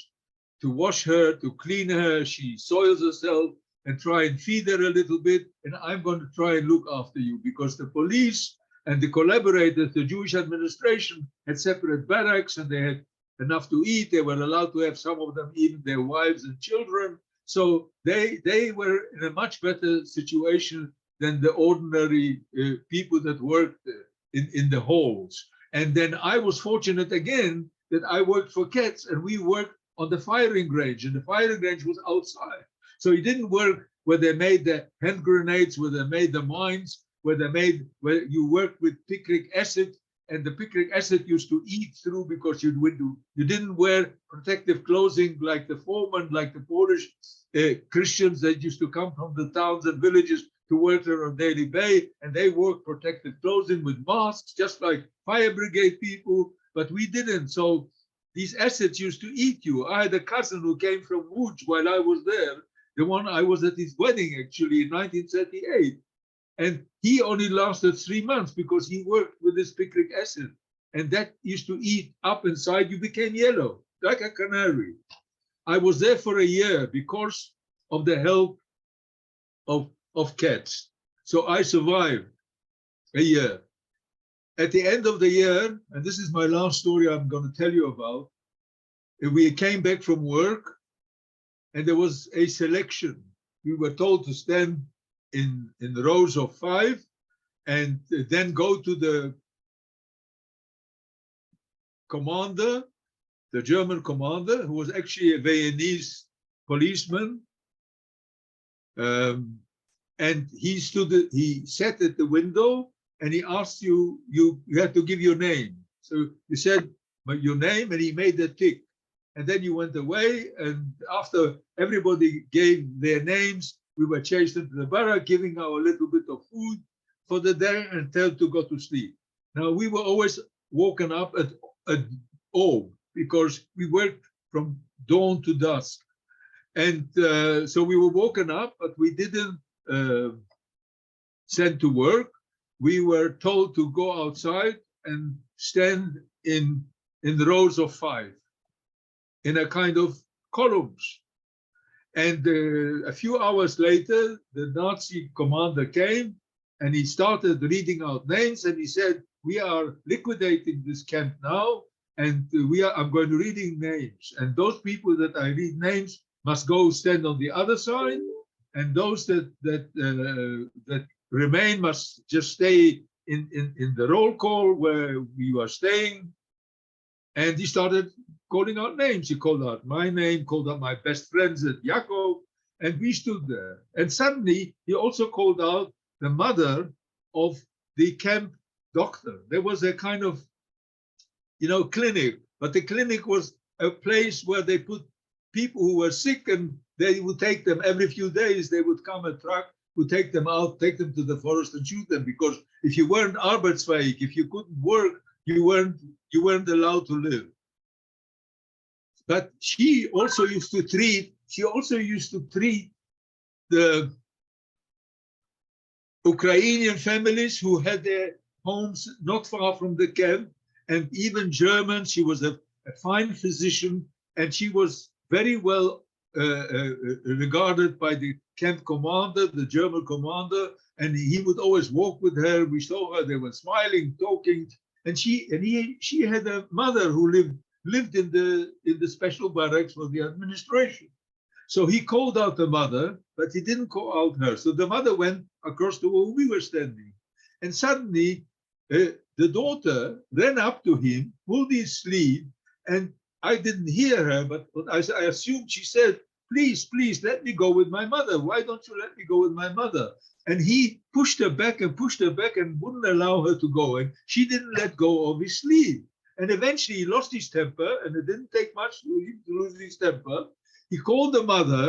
B: to wash her, to clean her. She soils herself, and try and feed her a little bit. And I'm going to try and look after you, because the police and the collaborators, the Jewish administration, had separate barracks, and they had enough to eat. They were allowed to have, some of them, even their wives and children. So they were in a much better situation than the ordinary people that worked in the halls. And then I was fortunate again that I worked for Katz, and we worked on the firing range, and the firing range was outside. So he didn't work where they made the hand grenades, where they made the mines, where you worked with picric acid, and the picric acid used to eat through because you didn't wear protective clothing like the foreman, like the Polish Christians that used to come from the towns and villages to work there on daily basis, and they wore protective clothing with masks, just like fire brigade people, but we didn't. So these acids used to eat you. I had a cousin who came from Łódź while I was there, the one I was at his wedding actually in 1938. And he only lasted 3 months because he worked with this picric acid. And that used to eat up inside. You became yellow, like a canary. I was there for a year because of the help of Katz. So I survived a year. At the end of the year, and this is my last story I'm going to tell you about, we came back from work, and there was a selection. We were told to stand in rows of 5 and then go to the commander, the German commander, who was actually a Viennese policeman. And he sat at the window, and he asked you had to give your name. So you said your name, and he made a tick. And then you went away, and after everybody gave their names, we were chased into the barrack, giving our little bit of food for the day and told to go to sleep. Now, we were always woken up at aube because we worked from dawn to dusk. And so we were woken up, but we didn't send to work. We were told to go outside and stand in the rows of 5 in a kind of columns. And a few hours later, the Nazi commander came, and he started reading out names, and he said, "We are liquidating this camp now, and I'm going to reading names. And those people that I read names must go stand on the other side, and those that remain must just stay in the roll call where we were staying." And he started calling out names. He called out my name, called out my best friends at Yaakov, And we stood there. And suddenly he also called out the mother of the camp doctor. There was a kind of, clinic, but the clinic was a place where they put people who were sick, and they would take them every few days. They would come, a truck would take them out, take them to the forest and shoot them, because if you weren't arbeitsfähig, if you couldn't work, you weren't allowed to live. But she also used to treat the Ukrainian families who had their homes not far from the camp, and even Germans. She was a fine physician, and she was very well regarded by the camp commander, the German commander, and he would always walk with her. We saw her; they were smiling, talking, and she had a mother who lived in the special barracks for the administration. So he called out the mother, but he didn't call out her. So the mother went across to where we were standing, and suddenly the daughter ran up to him, pulled his sleeve, and I didn't hear her, but I assumed she said, "Please, please, let me go with my mother. Why don't you let me go with my mother?" And he pushed her back and wouldn't allow her to go. And she didn't let go of his sleeve. And eventually he lost his temper, and it didn't take much to him to lose his temper. He called the mother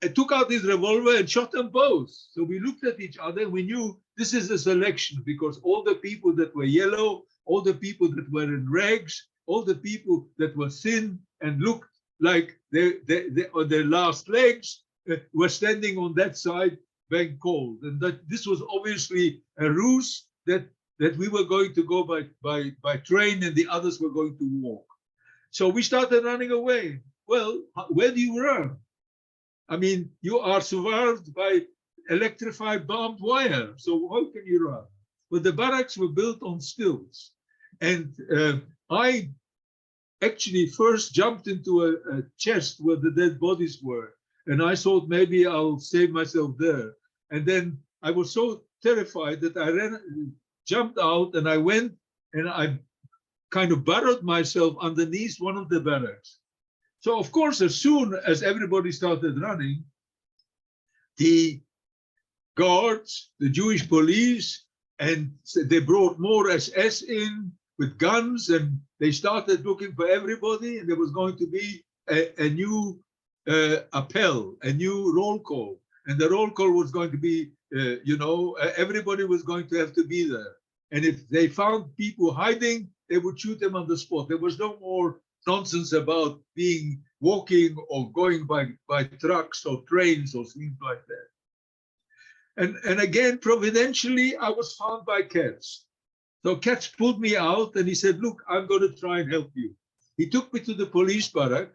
B: and took out his revolver and shot them both. So we looked at each other and we knew this is a selection, because all the people that were yellow, all the people that were in rags, all the people that were thin and looked like they on their last legs were standing on that side being called. And that this was obviously a ruse that we were going to go by train and the others were going to walk. So we started running away. Well, where do you run? I mean, you are surrounded by electrified barbed wire. So how can you run? But the barracks were built on stilts. And I actually first jumped into a chest where the dead bodies were. And I thought maybe I'll save myself there. And then I was so terrified that I jumped out, and I went and I kind of burrowed myself underneath one of the barracks. So of course, as soon as everybody started running, the guards, the Jewish police, and they brought more SS in with guns, and they started looking for everybody, and there was going to be a new appel, a new roll call. And the roll call was going to be, everybody was going to have to be there. And if they found people hiding, they would shoot them on the spot. There was no more nonsense about walking or going by trucks or trains or things like that. And again, providentially, I was found by Katz. So Katz pulled me out and he said, "Look, I'm going to try and help you." He took me to the police barrack.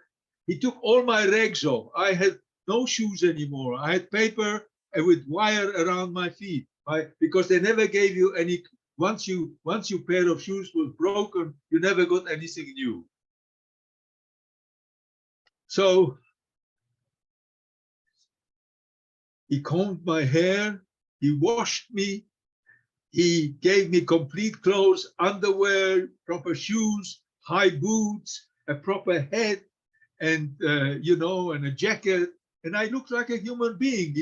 B: He took all my rags off. I had no shoes anymore. I had paper and with wire around my feet, because they never gave you any. Once your pair of shoes was broken, you never got anything new. So he combed my hair, he washed me, he gave me complete clothes, underwear, proper shoes, high boots, a proper hat, and and a jacket, and I looked like a human being.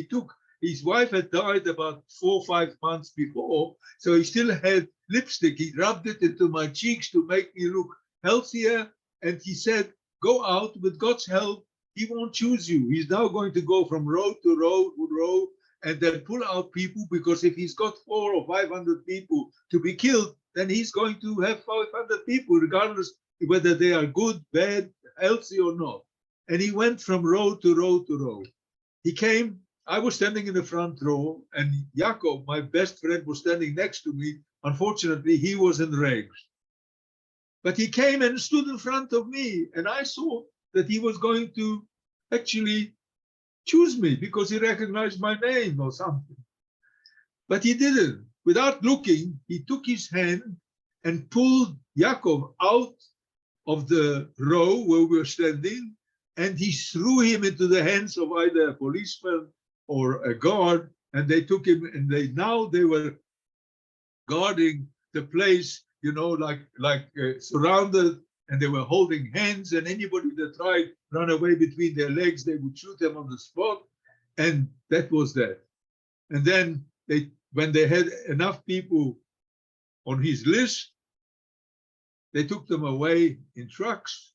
B: His wife had died about 4 or 5 months before, so he still had lipstick. He rubbed it into my cheeks to make me look healthier, and he said, "Go out, with God's help, he won't choose you. He's now going to go from row to row, and then pull out people, because if he's got 400 or 500 people to be killed, then he's going to have 500 people, regardless whether they are good, bad, healthy or not." And he went from row to row to row. He came, I was standing in the front row, and Jakob, my best friend, was standing next to me. Unfortunately, he was in rags. But he came and stood in front of me, and I saw that he was going to actually choose me because he recognized my name or something. But he didn't. Without looking, he took his hand and pulled Jakob out of the row where we were standing, and he threw him into the hands of either a policeman or a guard, and they took him, and they were guarding the place, surrounded, and they were holding hands, and anybody that tried run away between their legs, they would shoot them on the spot. And that was that. And then when they had enough people on his list, they took them away in trucks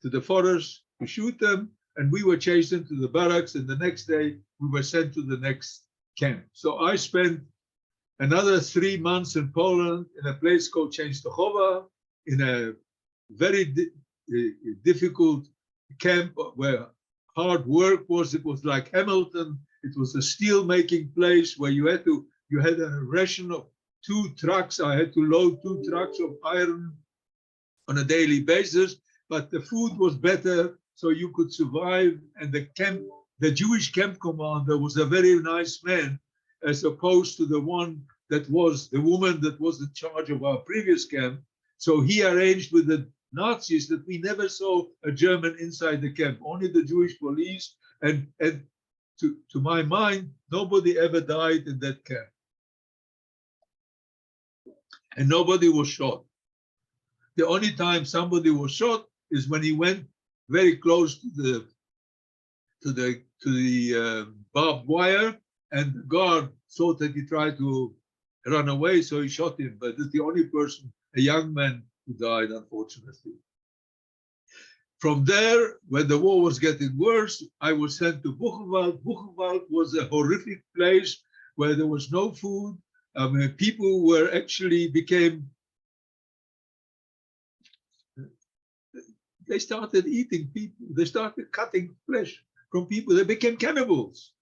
B: to the forest to shoot them, and we were chased into the barracks, and the next day we were sent to the next camp. So I spent another 3 months in Poland in a place called Częstochowa, in a very difficult camp where hard work was. It was like Hamilton. It was a steel making place where you had a ration of 2 trucks. I had to load 2 trucks of iron on a daily basis, but the food was better, so you could survive. And the Jewish camp commander was a very nice man, as opposed to the woman that was in charge of our previous camp. So he arranged with the Nazis that we never saw a German inside the camp, only the Jewish police. And to my mind, nobody ever died in that camp. And nobody was shot. The only time somebody was shot is when he went very close to the barbed wire, and the guard thought that he tried to run away, so he shot him. But it's the only person, a young man, who died, unfortunately. From there, when the war was getting worse, I was sent to Buchenwald. Buchenwald was a horrific place where there was no food. People were actually they started eating people. They started cutting flesh from people. They became cannibals.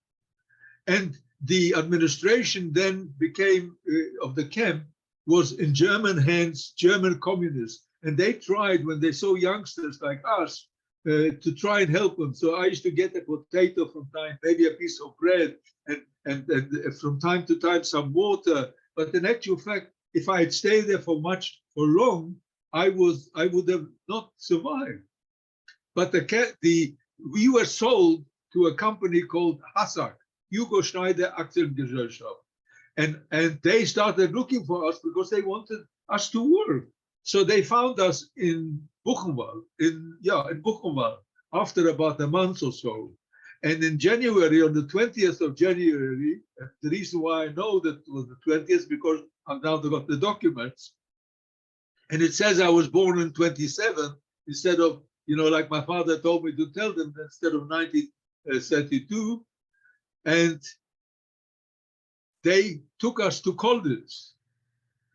B: And the administration then became, of the camp, was in German hands, German communists. And they tried, when they saw youngsters like us, to try and help them. So I used to get a potato from time, maybe a piece of bread, and from time to time some water. But in actual fact, if I had stayed there for long, I would have not survived. But we were sold to a company called Hassak, Hugo Schneider Aktiengesellschaft. And they started looking for us because they wanted us to work. So they found us in Buchenwald, in Buchenwald, after about a month or so. And in January, on the 20th of January, the reason why I know that it was the 20th, because I've now got the documents, and it says I was born in 27 instead of, like my father told me to tell them, instead of 1932. And they took us to Kolditz.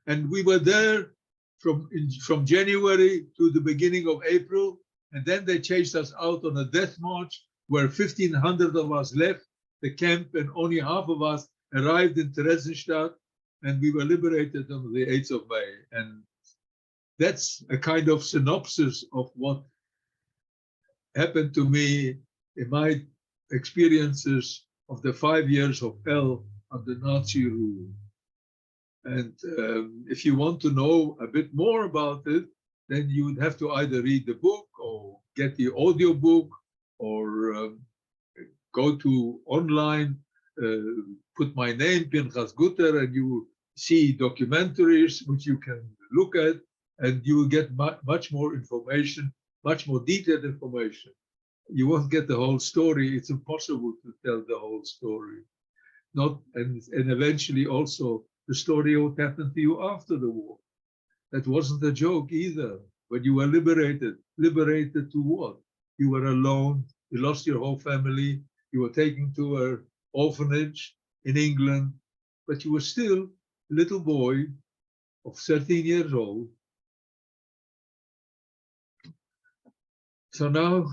B: And we were there from January to the beginning of April. And then they chased us out on a death march where 1,500 of us left the camp and only half of us arrived in Theresienstadt, and we were liberated on the 8th of May. And that's a kind of synopsis of what happened to me in my experiences of the 5 years of hell under Nazi rule. And if you want to know a bit more about it, then you would have to either read the book or get the audio book, or go to online, put my name, Pinchas Gutter, and you see documentaries which you can look at, and you will get much more information, much more detailed information. You won't get the whole story. It's impossible to tell the whole story. And eventually also the story of what happened to you after the war. That wasn't a joke either. When you were liberated to what? You were alone, you lost your whole family, you were taken to an orphanage in England, but you were still a little boy of 13 years old. So now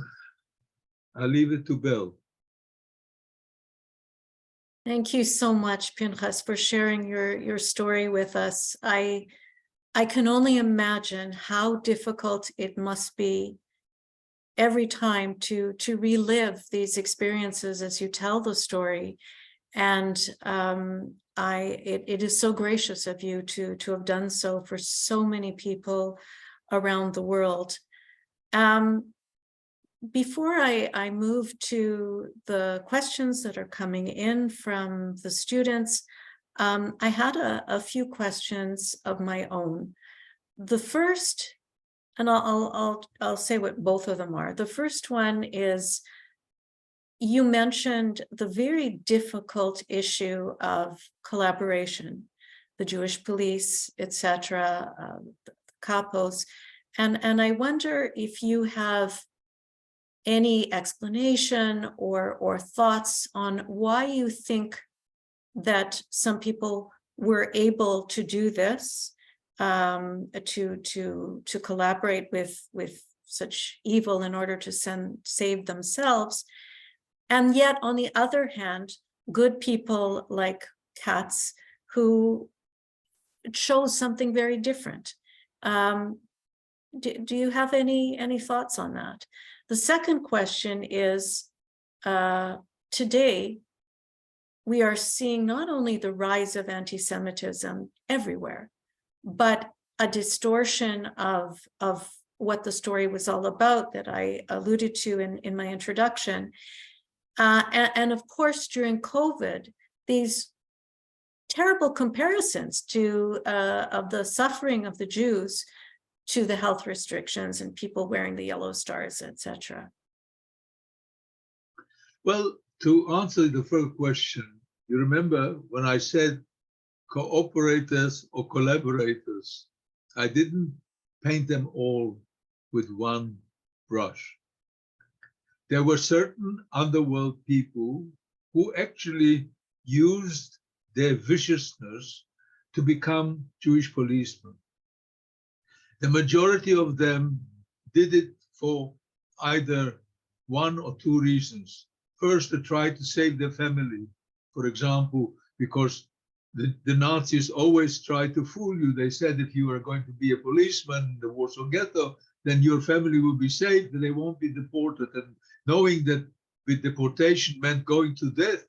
B: I leave it to Belle.
A: Thank you so much, Pinchas, for sharing your story with us. I can only imagine how difficult it must be every time to relive these experiences as you tell the story. And it is so gracious of you to have done so for so many people around the world. Before I move to the questions that are coming in from the students, I had a few questions of my own. The first, and I'll say what both of them are. The first one is, you mentioned the very difficult issue of collaboration, the Jewish police, etc., the capos, and I wonder if you have any explanation or thoughts on why you think that some people were able to do this, to collaborate with such evil in order to save themselves, and yet on the other hand, good people like Katz who chose something very different. Do you have any thoughts on that? The second question is, today, we are seeing not only the rise of anti-Semitism everywhere, but a distortion of what the story was all about that I alluded to in my introduction. And of course, during COVID, these terrible comparisons of the suffering of the Jews to the health restrictions and people wearing the yellow stars, etc.
B: Well, to answer the first question, you remember when I said cooperators or collaborators, I didn't paint them all with one brush. There were certain underworld people who actually used their viciousness to become Jewish policemen. The majority of them did it for either one or two reasons. First, to try to save their family. For example, because the Nazis always tried to fool you. They said if you are going to be a policeman in the Warsaw Ghetto, then your family will be safe, and they won't be deported. And knowing that with deportation meant going to death,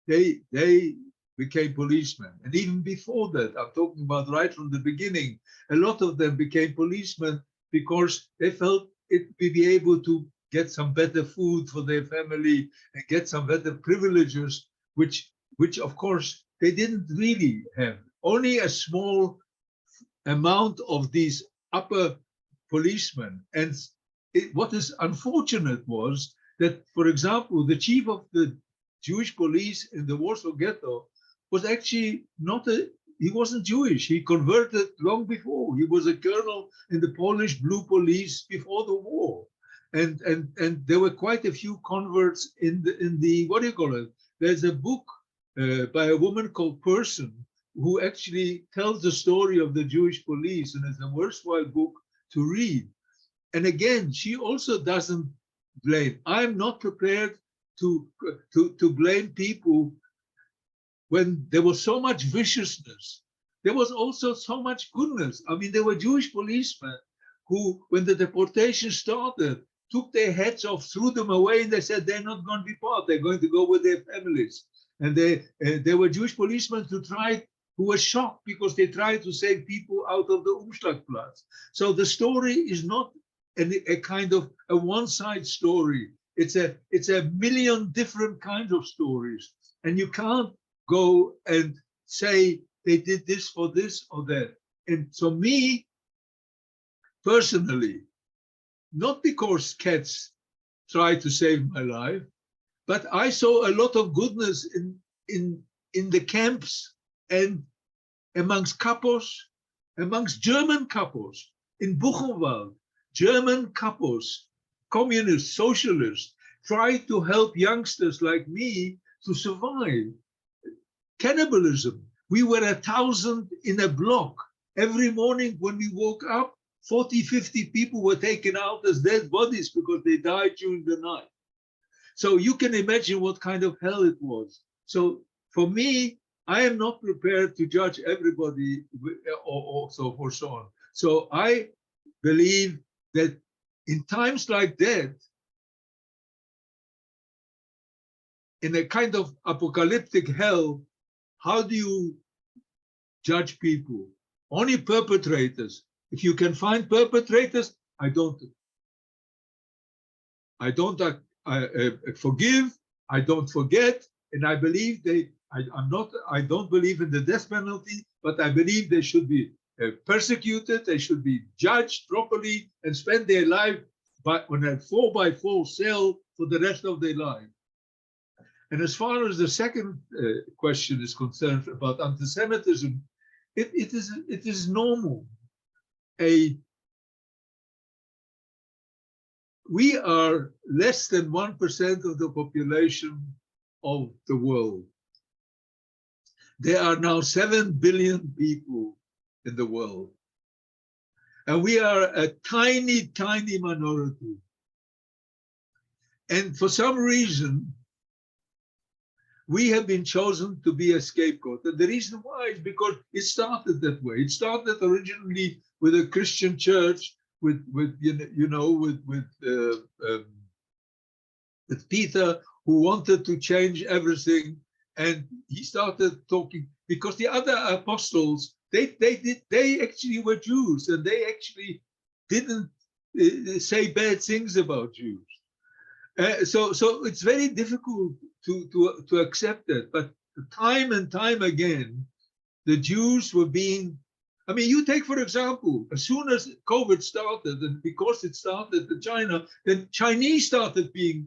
B: they became policemen. And even before that, I'm talking about right from the beginning, a lot of them became policemen because they felt it would be able to get some better food for their family and get some better privileges, which of course they didn't really have. Only a small amount of these upper policemen. And what is unfortunate was that, for example, the chief of the Jewish police in the Warsaw Ghetto was actually he wasn't Jewish. He converted long before. He was a colonel in the Polish Blue Police before the war. And there were quite a few converts in the what do you call it? There's a book by a woman called Person who actually tells the story of the Jewish police, and it's a worthwhile book to read. And again, she also doesn't blame. I'm not prepared to blame people when there was so much viciousness. There was also so much goodness. I mean, there were Jewish policemen who, when the deportation started, took their heads off, threw them away, and they said they're not going to be part. They're going to go with their families. And there were Jewish policemen who were shocked because they tried to save people out of the Umschlagplatz. So the story is not a kind of a one-side story. It's a million different kinds of stories, and you can't go and say they did this for this or that. And so me personally, not because cats tried to save my life, but I saw a lot of goodness in the camps and amongst kapos, amongst German kapos in Buchenwald. German kapos, communists, socialists, tried to help youngsters like me to survive. Cannibalism. We were 1,000 in a block. Every morning when we woke up, 40, 50 people were taken out as dead bodies because they died during the night. So you can imagine what kind of hell it was. So for me, I am not prepared to judge everybody or so forth, so on. So I believe that in times like that, in a kind of apocalyptic hell, how do you judge people? Only perpetrators. If you can find perpetrators, I don't forgive, I don't forget, and I believe I don't believe in the death penalty, but I believe they should be persecuted, they should be judged properly and spend their life on a 4x4 cell for the rest of their life. And as far as the second question is concerned about anti-Semitism, it is normal. We are less than 1% of the population of the world. There are now 7 billion people in the world. And we are a tiny, tiny minority. And for some reason, we have been chosen to be a scapegoat. And the reason why is because it started that way. It started originally with a Christian church, with Peter, who wanted to change everything. And he started talking, because the other apostles, they actually were Jews, and they actually didn't say bad things about Jews. So it's very difficult to accept that. But time and time again, the Jews were being, I mean, you take, for example, as soon as COVID started, and because it started in China, then Chinese started being,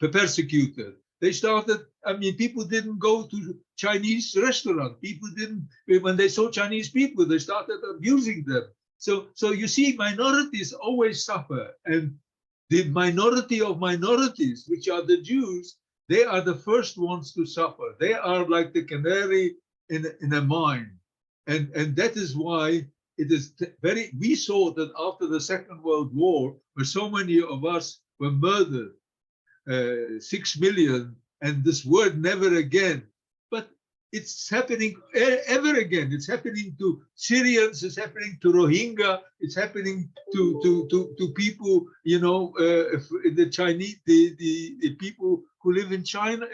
B: persecuted. They started, I mean, people didn't go to Chinese restaurants. People didn't, when they saw Chinese people, they started abusing them. So you see, minorities always suffer. And the minority of minorities, which are the Jews, they are the first ones to suffer. They are like the canary in a mine. And that is why it is we saw that after the Second World War, where so many of us were murdered, 6 million, and this word never again. But it's happening ever again. It's happening to Syrians, it's happening to Rohingya, it's happening to people, the Chinese, the people who live in China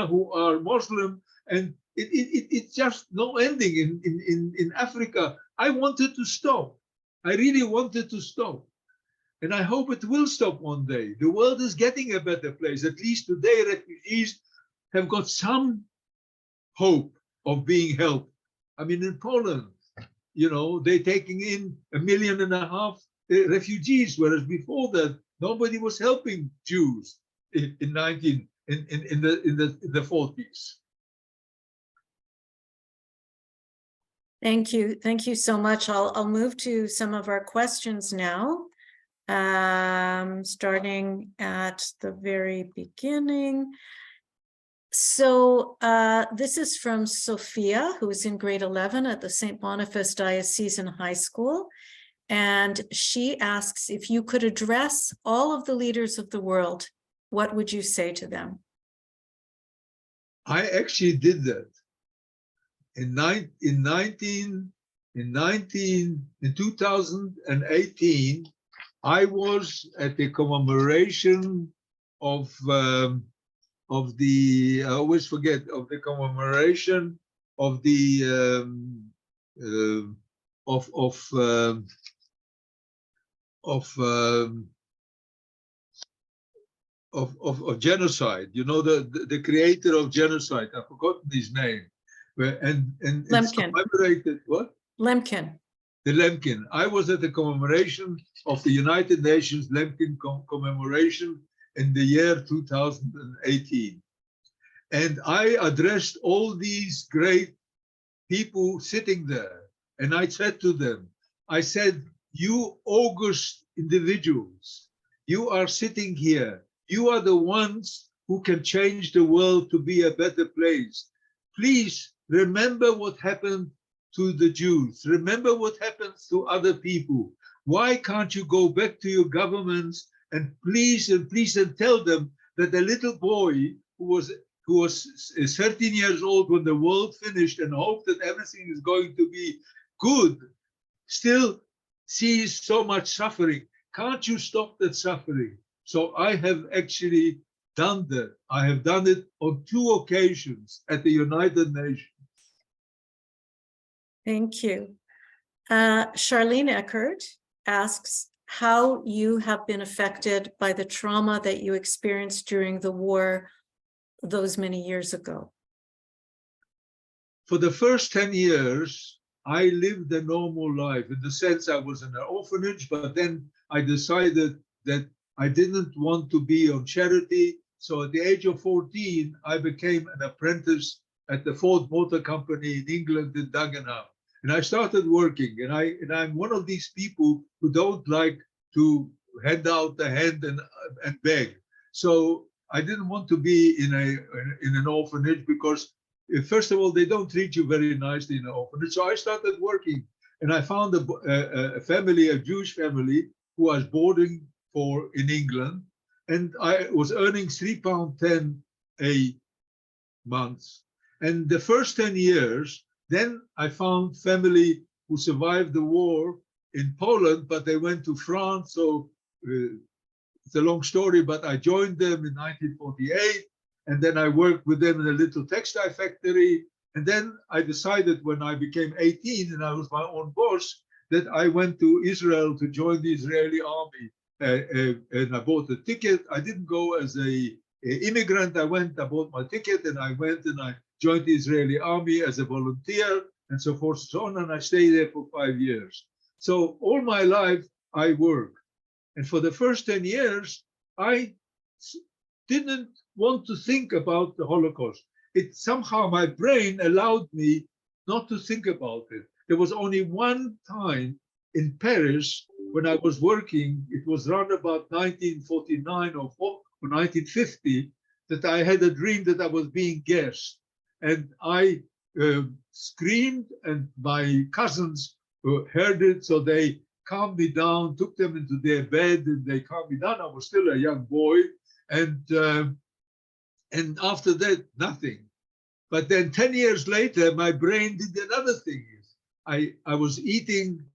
B: who are Muslim, and it's just no ending in Africa. I wanted to stop. I really wanted to stop. And I hope it will stop one day. The world is getting a better place. At least today, refugees have got some hope of being helped. I mean, in Poland, they're taking in 1.5 million refugees, whereas before that, nobody was helping Jews in the 40s.
A: Thank you. Thank you so much. I'll move to some of our questions now. Starting at the very beginning. So this is from Sophia, who is in grade 11 at the St. Boniface Diocesan High School. And she asks, if you could address all of the leaders of the world, what would you say to them?
B: I actually did that. In 2018, I was at the commemoration of the, I always forget, of the commemoration of the of genocide. The creator of genocide. I've forgotten his name. And it's commemorated what?
A: Lemkin.
B: The Lemkin. I was at the commemoration of the United Nations Lemkin commemoration in the year 2018. And I addressed all these great people sitting there. And I said to them, I said, you august individuals, you are sitting here. You are the ones who can change the world to be a better place. Please remember what happened to the Jews. Remember what happens to other people. Why can't you go back to your governments and please tell them that the little boy who was 13 years old when the world finished and hoped that everything is going to be good, still sees so much suffering. Can't you stop that suffering? So I have actually done that. I have done it on 2 occasions at the United Nations.
A: Thank you. Charlene Eckert asks how you have been affected by the trauma that you experienced during the war those many years ago.
B: For the first 10 years, I lived a normal life in the sense I was in an orphanage, but then I decided that I didn't want to be on charity. So at the age of 14, I became an apprentice at the Ford Motor Company in England in Dagenham. And I started working, and I'm one of these people who don't like to hand out the hand and beg. So I didn't want to be in an orphanage because, first of all, they don't treat you very nicely in an orphanage. So I started working, and I found a family, a Jewish family, who was boarding for in England, and I was earning £3.10 a month. And the first 10 years, then I found family who survived the war in Poland, but they went to France. So it's a long story, but I joined them in 1948. And then I worked with them in a little textile factory. And then I decided when I became 18 and I was my own boss, that I went to Israel to join the Israeli army. And I bought a ticket. I didn't go as a immigrant. I bought my ticket, and I went and I joined the Israeli army as a volunteer, and so forth and so on. And I stayed there for 5 years. So all my life I worked. And for the first 10 years, I didn't want to think about the Holocaust. It somehow, my brain allowed me not to think about it. There was only one time in Paris when I was working, it was around about 1949 or 1950, that I had a dream that I was being gassed. And I screamed, and my cousins heard it, so they calmed me down, took them into their bed, and they calmed me down. I was still a young boy, and after that, nothing. But then 10 years later, my brain did another thing. I was eating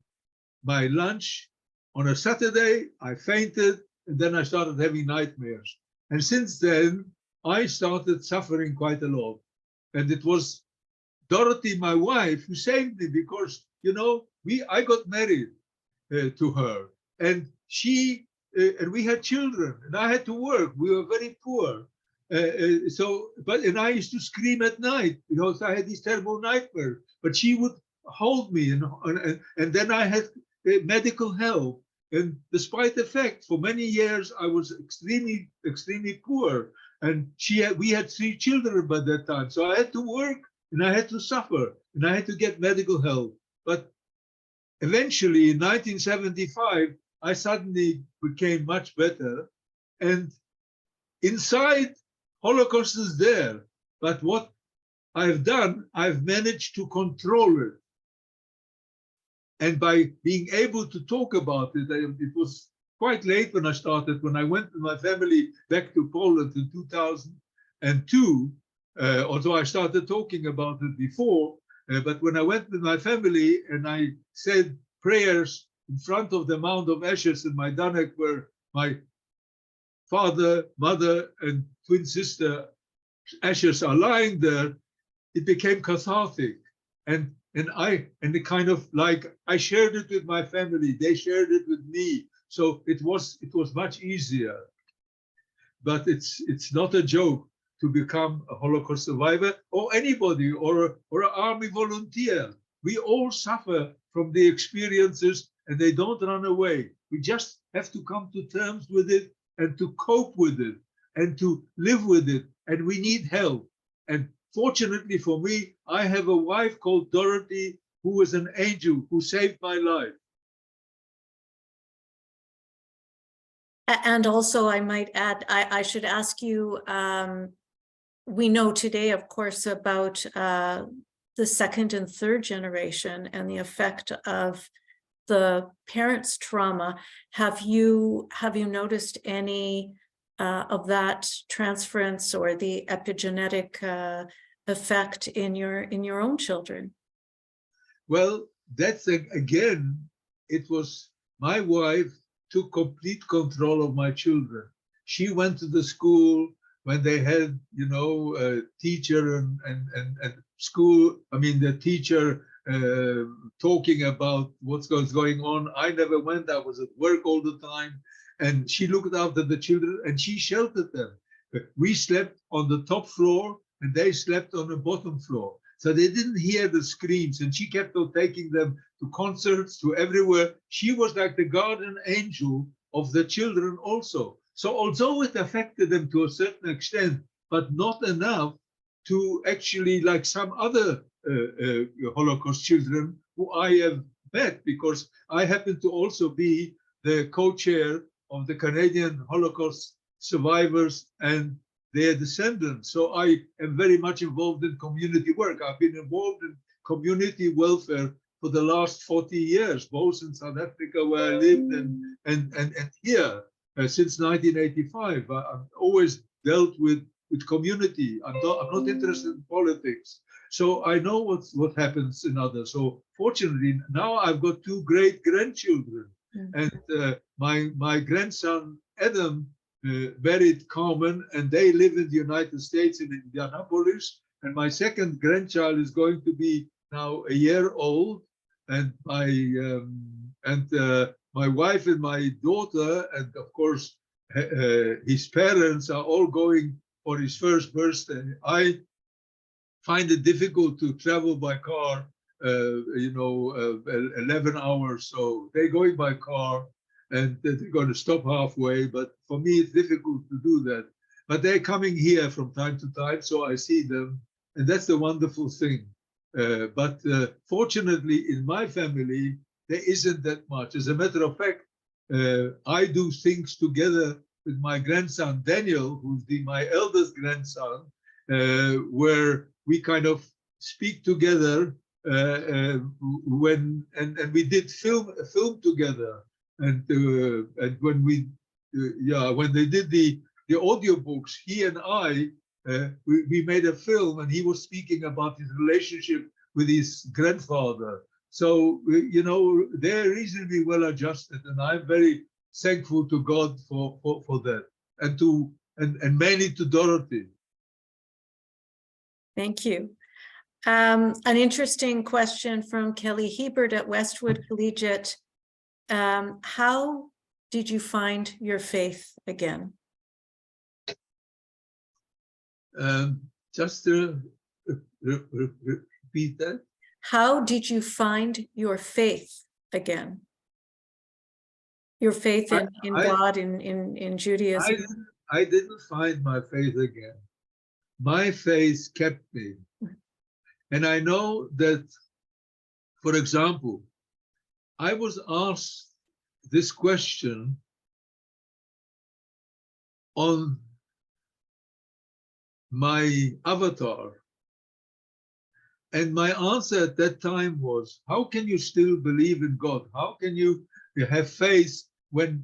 B: my lunch on a Saturday, I fainted, and then I started having nightmares. And since then, I started suffering quite a lot. And it was Dorothy, my wife, who saved me, because, you know, I got married to her, and and we had children, and I had to work. We were very poor. And I used to scream at night because I had these terrible nightmares, but she would hold me, and then I had medical help. And despite the fact, for many years, I was extremely, extremely poor. And we had 3 children by that time. So I had to work, and I had to suffer, and I had to get medical help. But eventually, in 1975, I suddenly became much better. And inside, Holocaust is there. But what I've done, I've managed to control it. And by being able to talk about it, it was quite late when I started. When I went with my family back to Poland in 2002, although I started talking about it before, but when I went with my family and I said prayers in front of the mound of ashes in Majdanek, where my father, mother, and twin sister ashes are lying there, it became cathartic. And it kind of like, I shared it with my family, they shared it with me. So it was much easier. But it's not a joke to become a Holocaust survivor, or anybody, or an army volunteer. We all suffer from the experiences, and they don't run away. We just have to come to terms with it, and to cope with it, and to live with it. And we need help. And fortunately for me, I have a wife called Dorothy, who was an angel, who saved my life.
A: And also, I might add, I should ask you, we know today, of course, about the second and third generation and the effect of the parents' trauma. Have you noticed any of that transference or the epigenetic effect in your own children?
B: Well, that's again, it was my wife took complete control of my children. She went to the school when they had, you know, a teacher and school. I mean, the teacher talking about what's going on. I never went. I was at work all the time. And she looked after the children, and she sheltered them. We slept on the top floor, and they slept on the bottom floor. So they didn't hear the screams, and she kept on taking them to concerts, to everywhere. She was like the guardian angel of the children also. So although it affected them to a certain extent, but not enough to actually, like some other Holocaust children who I have met, because I happen to also be the co-chair of the Canadian Holocaust survivors and their descendants. So I am very much involved in community work. I've been involved in community welfare for the last 40 years, both in South Africa where I lived and here since 1985. I've always dealt with community. I'm not interested in politics. So I know what happens in others. So fortunately, now I've got two great grandchildren. And my grandson, Adam, married Carmen, and they live in the United States in Indianapolis. And my second grandchild is going to be now a year old. And my wife and my daughter, and of course, his parents are all going for his first birthday. I find it difficult to travel by car, 11 hours. So they're going by car and they're going to stop halfway. But for me, it's difficult to do that. But they're coming here from time to time, so I see them. And that's the wonderful thing. But fortunately, in my family, there isn't that much. As a matter of fact, I do things together with my grandson, Daniel, who's my eldest grandson, where we kind of speak together and we did a film together. And when when they did the audiobooks, he and I, we made a film, and he was speaking about his relationship with his grandfather. So, they're reasonably well adjusted, and I'm very thankful to God for that, and mainly to Dorothy.
A: Thank you. An interesting question from Kelly Hebert at Westwood Collegiate. How did you find your faith again?
B: Just to repeat that.
A: How did you find your faith again? Your faith in God, in Judaism?
B: I didn't find my faith again. My faith kept me. And I know that, for example, I was asked this question on my avatar. And my answer at that time was, how can you still believe in God? How can you have faith when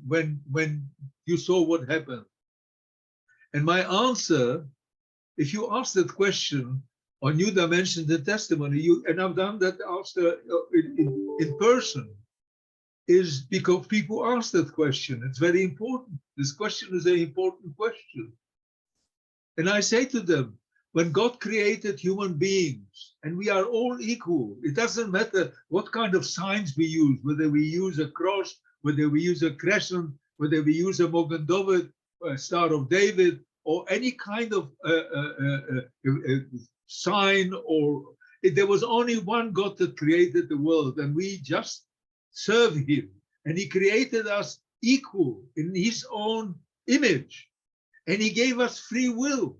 B: you saw what happened? And my answer, if you ask that question on New Dimension, the testimony, and I've done that after in person, is because people ask that question. It's very important. This question is an important question. And I say to them, when God created human beings, and we are all equal, it doesn't matter what kind of signs we use, whether we use a cross, whether we use a crescent, whether we use a Magen David, a Star of David, or any kind of sign, or there was only one God that created the world, and we just serve him. And he created us equal in his own image, and he gave us free will.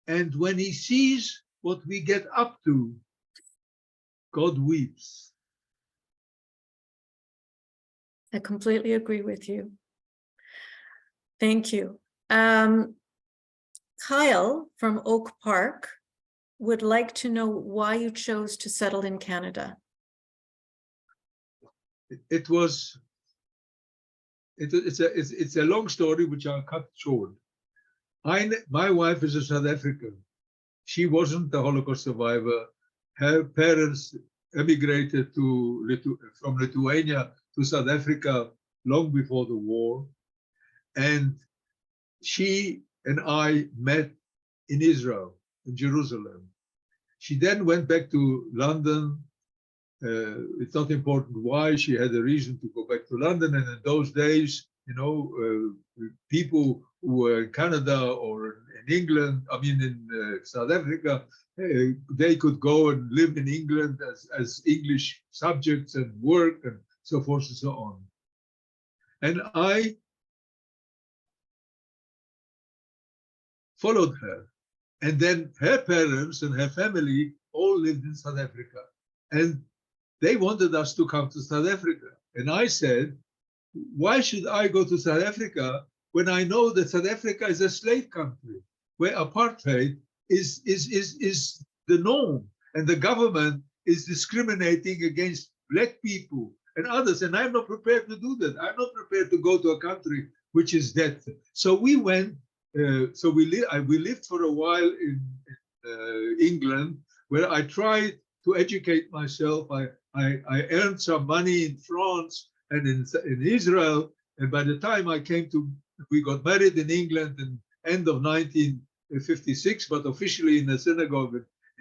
B: And when he sees what we get up to, God weeps.
A: I completely agree with you. Thank you. Kyle from Oak Park would like to know why you chose to settle in Canada.
B: It's a long story, which I'll cut short. My wife is a South African. She wasn't a Holocaust survivor. Her parents emigrated from Lithuania to South Africa long before the war. And she and I met in Israel, in Jerusalem. She then went back to London. It's not important why. She had a reason to go back to London. And in those days, people who were in Canada or in England, in South Africa, they could go and live in England as English subjects and work and so forth and so on. And I followed her. And then her parents and her family all lived in South Africa. And they wanted us to come to South Africa. And I said, why should I go to South Africa when I know that South Africa is a slave country where apartheid is the norm and the government is discriminating against black people and others. And I'm not prepared to do that. I'm not prepared to go to a country which is that. So we went, we lived for a while in England, where I tried to educate myself. I earned some money in France and in Israel. And by the time we got married in England in end of 1956, but officially in the synagogue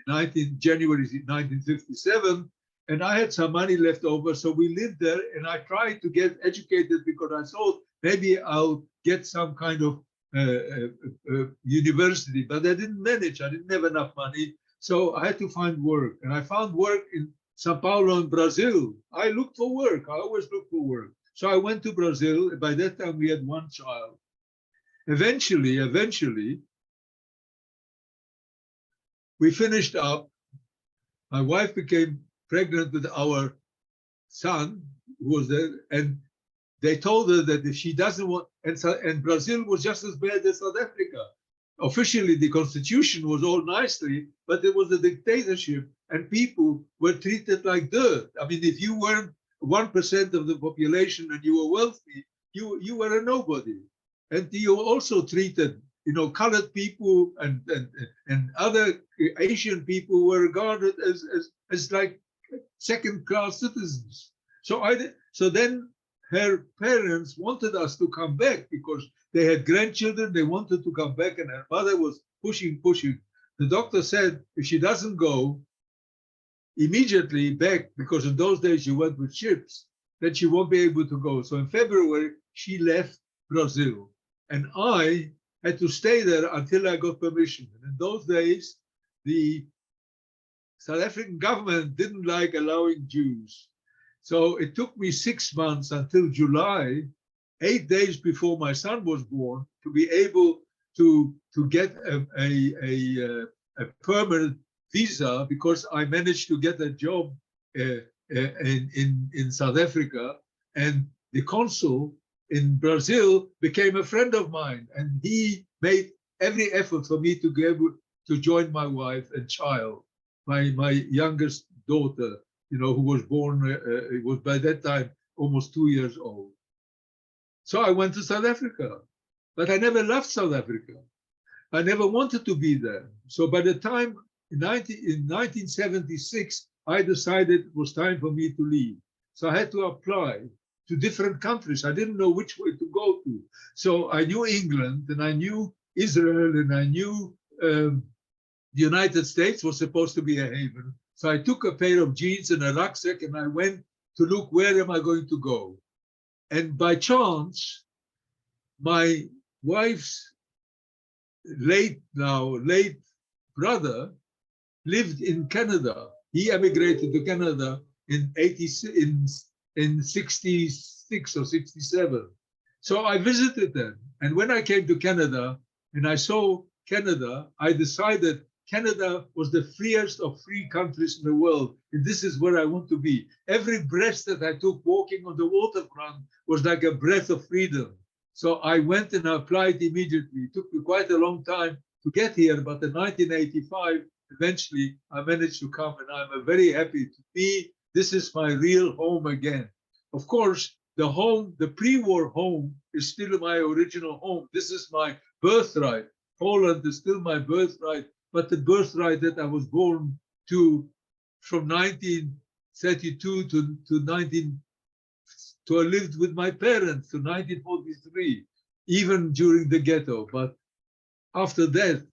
B: in January 1957. And I had some money left over, so we lived there. And I tried to get educated because I thought maybe I'll get some kind of university, but I didn't manage. I didn't have enough money. So I had to find work. And I found work in Sao Paulo in Brazil. I looked for work. I always look for work. So I went to Brazil. By that time, we had one child. Eventually, we finished up. My wife became pregnant with our son, who was there, and they told her that if she doesn't want, and Brazil was just as bad as South Africa. Officially, the constitution was all nicely, but there was a dictatorship, and people were treated like dirt. I mean, if you weren't 1% of the population and you were wealthy, you were a nobody. And you were also treated, colored people and other Asian people were regarded as like second-class citizens. So then her parents wanted us to come back because they had grandchildren. They wanted to come back, and her mother was pushing. The doctor said if she doesn't go immediately back, because in those days you went with ships, that she won't be able to go. So in February, she left Brazil. And I had to stay there until I got permission. And in those days, the South African government didn't like allowing Jews. So it took me 6 months until July, 8 days before my son was born, to be able to get a permanent visa, because I managed to get a job in South Africa. And the consul in Brazil became a friend of mine, and he made every effort for me to be able to join my wife and child, my youngest daughter, who was born, was by that time almost 2 years old. So I went to South Africa, but I never left South Africa. I never wanted to be there. So by the time in 1976, I decided it was time for me to leave. So I had to apply to different countries. I didn't know which way to go to. So I knew England, and I knew Israel, and I knew the United States was supposed to be a haven. So I took a pair of jeans and a rucksack, and I went to look, where am I going to go? And by chance, my wife's late brother lived in Canada. He emigrated to Canada in 66 or 67. So I visited them. And when I came to Canada and I saw Canada, I decided Canada was the freest of free countries in the world. And this is where I want to be. Every breath that I took walking on the waterfront was like a breath of freedom. So I went and I applied immediately. It took me quite a long time to get here, but in 1985, eventually I managed to come, and I'm very happy to be. This is my real home again. Of course, the home, the pre-war home, is still my original home. This is my birthright. Poland is still my birthright, but the birthright that I was born to from 1932 to I lived with my parents to 1943, even during the ghetto. But after that,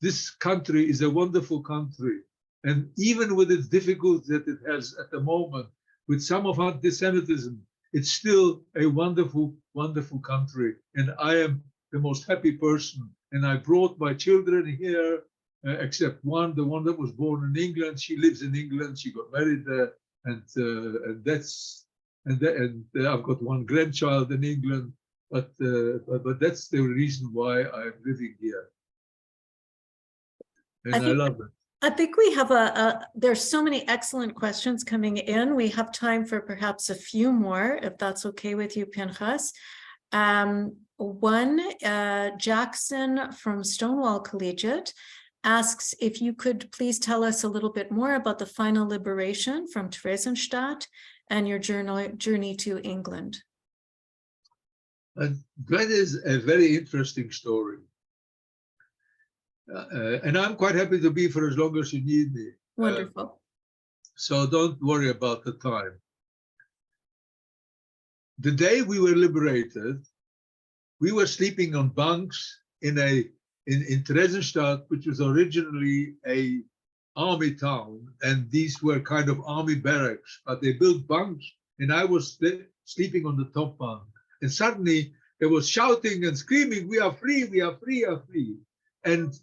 B: this country is a wonderful country. And even with its difficulties that it has at the moment, with some of anti-Semitism, it's still a wonderful, wonderful country. And I am the most happy person. And I brought my children here, except one, the one that was born in England. She lives in England. She got married there. And that's and I've got one grandchild in England, but that's the reason why I'm living here, and I love it.
A: I think we have there's so many excellent questions coming in. We have time for perhaps a few more, if that's okay with you, Pinchas. One, Jackson from Stonewall Collegiate asks if you could please tell us a little bit more about the final liberation from Theresienstadt and your journey to England.
B: And that is a very interesting story. And I'm quite happy to be for as long as you need me.
A: Wonderful.
B: So don't worry about the time. The day we were liberated, we were sleeping on bunks in Theresienstadt, which was originally a army town, and these were kind of army barracks, but they built bunks, and I was sleeping on the top bunk. And suddenly there was shouting and screaming, "We are free, we are free, we are free." And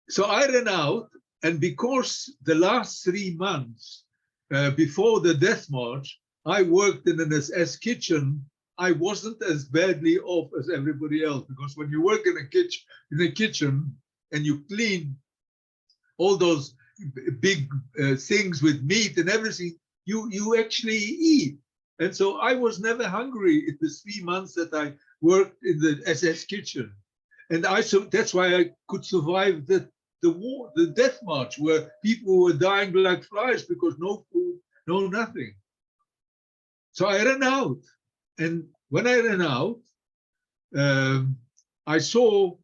B: so I ran out, and because the last 3 months before the death march, I worked in an SS kitchen, I wasn't as badly off as everybody else, because when you work in a kitchen and you clean all those big things with meat and everything, you actually eat. And so I was never hungry in the 3 months that I worked in the SS kitchen. And so that's why I could survive the war, the death march, where people were dying like flies because no food, no nothing. So I ran out. And when I ran out, I saw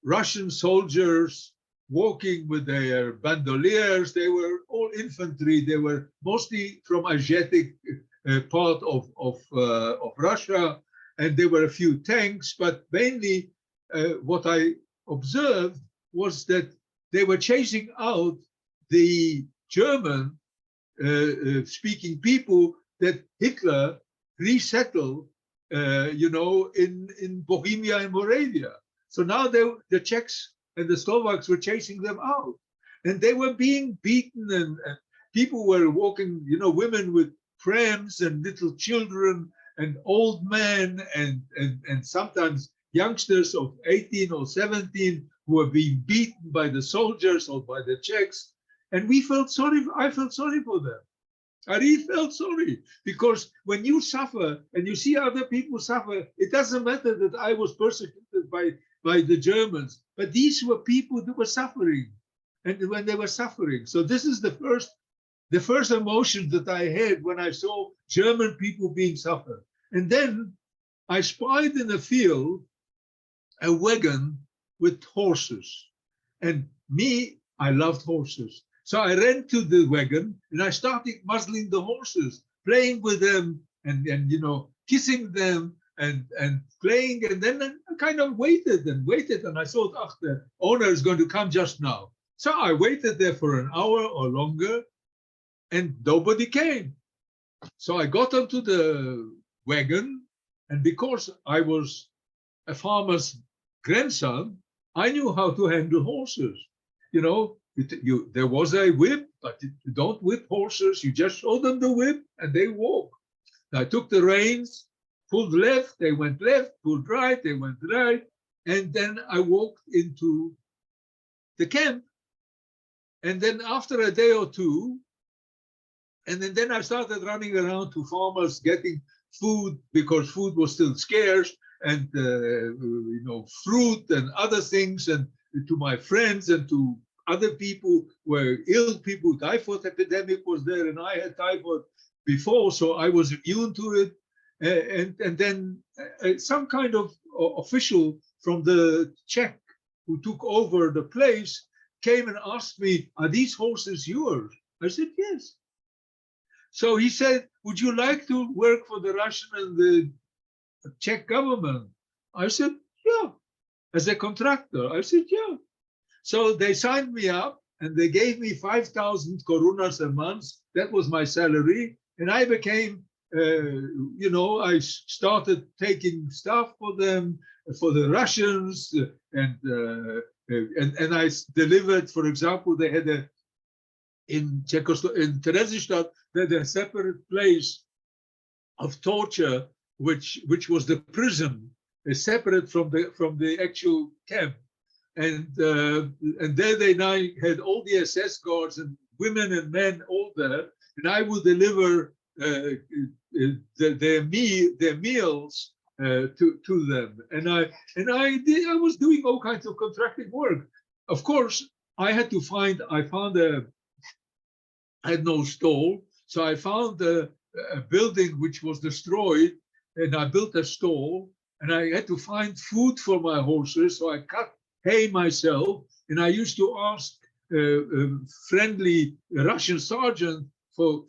B: Russian soldiers walking with their bandoliers. They were all infantry. They were mostly from Asiatic part of Russia, and there were a few tanks. But mainly, what I observed was that they were chasing out the German speaking people that Hitler resettled, in Bohemia and Moravia. So now the Czechs and the Slovaks were chasing them out, and they were being beaten, and people were walking, women with prams and little children and old men and sometimes youngsters of 18 or 17 who were being beaten by the soldiers or by the Czechs. And I felt sorry for them. I really felt sorry, because when you suffer and you see other people suffer, it doesn't matter that I was persecuted by the Germans, but these were people that were suffering, and when they were suffering. So this is the first emotion that I had when I saw German people being suffered. And then I spied in a field a wagon with horses, and I loved horses. So I ran to the wagon and I started muzzling the horses, playing with them and kissing them and playing. And then I kind of waited, and I thought, the owner is going to come just now. So I waited there for an hour or longer, and nobody came. So I got onto the wagon, and because I was a farmer's grandson, I knew how to handle horses. There was a whip, but you don't whip horses. You just show them the whip and they walk. I took the reins, pulled left, they went left, pulled right, they went right. And then I walked into the camp. And then after a day or two, and then I started running around to farmers getting food, because food was still scarce, and fruit and other things, and to my friends and to other people were ill people. Typhoid epidemic was there, and I had typhoid before, so I was immune to it. And then some kind of official from the Czech who took over the place came and asked me, "Are these horses yours?" I said, "Yes." So he said, "Would you like to work for the Russian and the Czech government?" I said, "Yeah." As a contractor? I said, "Yeah." So they signed me up, and they gave me 5,000 korunas a month. That was my salary. And I became, I started taking stuff for them, for the Russians, and I delivered, for example, they had in Theresienstadt, a separate place of torture, which was the prison, separate from the actual camp. And there they now had all the SS guards and women and men all there, and I would deliver their meals to them. And I was doing all kinds of contracting work. Of course, I had no stall, so I found a building which was destroyed, and I built a stall, and I had to find food for my horses, so I cut hay myself, and I used to ask friendly Russian sergeant for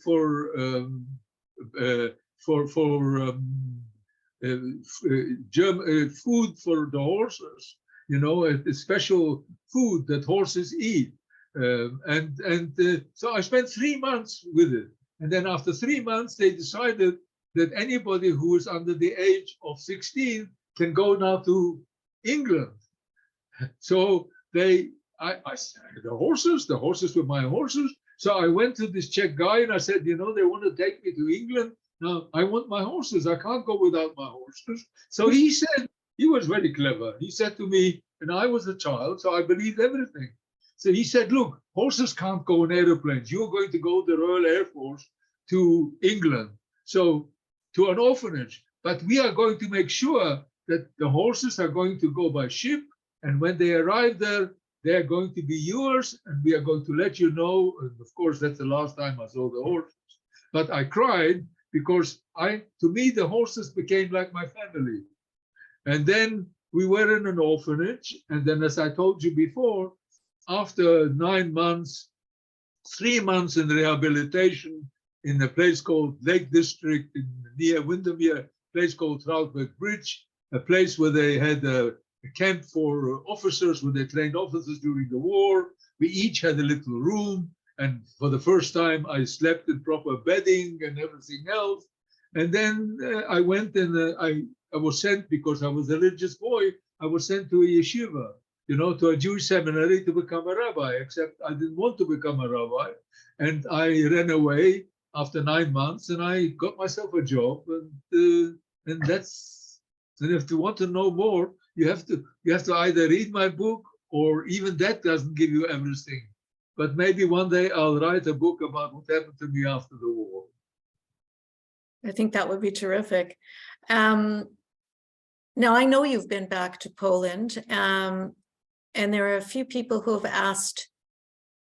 B: German food for the horses, a special food that horses eat. So I spent 3 months with it. And then after 3 months, they decided that anybody who is under the age of 16 can go now to England. So the horses were my horses. So I went to this Czech guy and I said, they want to take me to England. Now I want my horses. I can't go without my horses. So he said, he was very clever. He said to me, and I was a child, so I believed everything. So he said, look, horses can't go in airplanes. You're going to go to the Royal Air Force to England, so to an orphanage. But we are going to make sure that the horses are going to go by ship. And when they arrive there, they're going to be yours. And we are going to let you know. And of course, that's the last time I saw the horses. But I cried because to me, the horses became like my family. And then we were in an orphanage. And then, as I told you before, after 9 months, 3 months in rehabilitation in a place called Lake District near Windermere, a place called Troutberg Bridge, a place where they had a camp for officers, where they trained officers during the war. We each had a little room. And for the first time, I slept in proper bedding and everything else. And then I went and I was sent, because I was a religious boy, I was sent to a yeshiva, to a Jewish seminary to become a rabbi, except I didn't want to become a rabbi. And I ran away after 9 months and I got myself a job. And if you want to know more, you have to either read my book, or even that doesn't give you everything. But maybe one day I'll write a book about what happened to me after the war.
A: I think that would be terrific. Now, I know you've been back to Poland, and there are a few people who have asked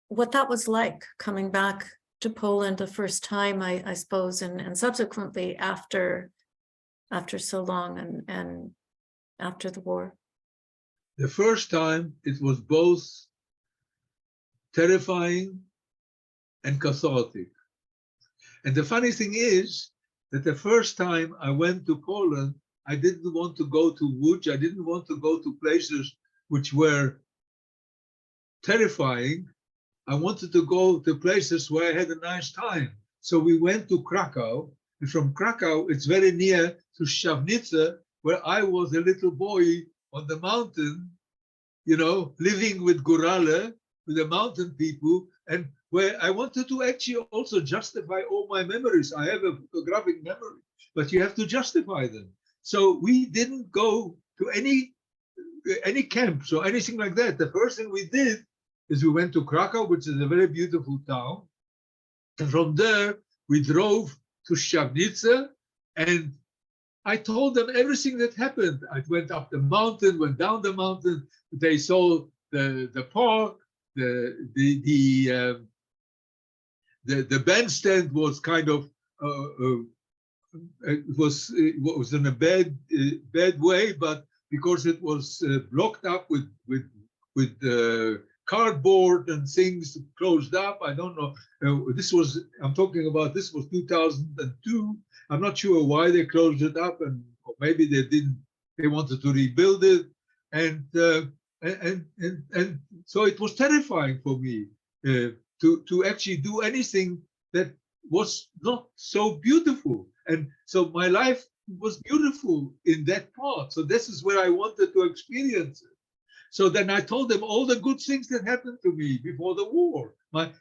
A: what that was like coming back to Poland the first time, I suppose, and subsequently after so long and after the war.
B: The first time, it was both terrifying and cathartic. And the funny thing is that the first time I went to Poland, I didn't want to go to Łódź. I didn't want to go to places which were terrifying. I wanted to go to places where I had a nice time. So we went to Krakow, and from Krakow, it's very near to Szczawnice, where I was a little boy on the mountain, living with Górale, with the mountain people, and where I wanted to actually also justify all my memories. I have a photographic memory, but you have to justify them. So we didn't go to any camps or anything like that. The first thing we did is we went to Krakow, which is a very beautiful town. And from there, we drove to Szczawnice, and I told them everything that happened. I went up the mountain, went down the mountain. They saw the park, the bandstand was kind of it was in a bad way, but because it was blocked up with cardboard and things closed up. I don't know. I'm talking about, this was 2002. I'm not sure why they closed it up, and or maybe they wanted to rebuild it. And so it was terrifying for me to actually do anything that was not so beautiful. And so my life was beautiful in that part. So this is where I wanted to experience it. So then I told them all the good things that happened to me before the war. My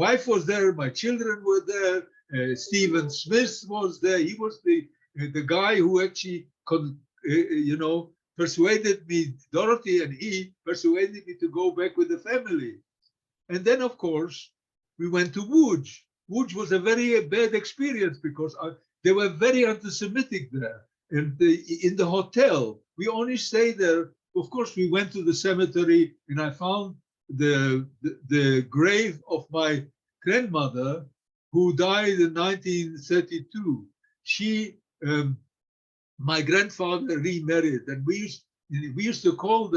B: wife was there, my children were there, Stephen Smith was there. He was the guy who actually persuaded me, Dorothy and he persuaded me to go back with the family. And then, of course, we went to Łódź. Łódź was a very bad experience because they were very anti-Semitic there. And in the hotel, we only stayed there. Of course, we went to the cemetery and I found the grave of my grandmother who died in 1932. My grandfather remarried, and we used to call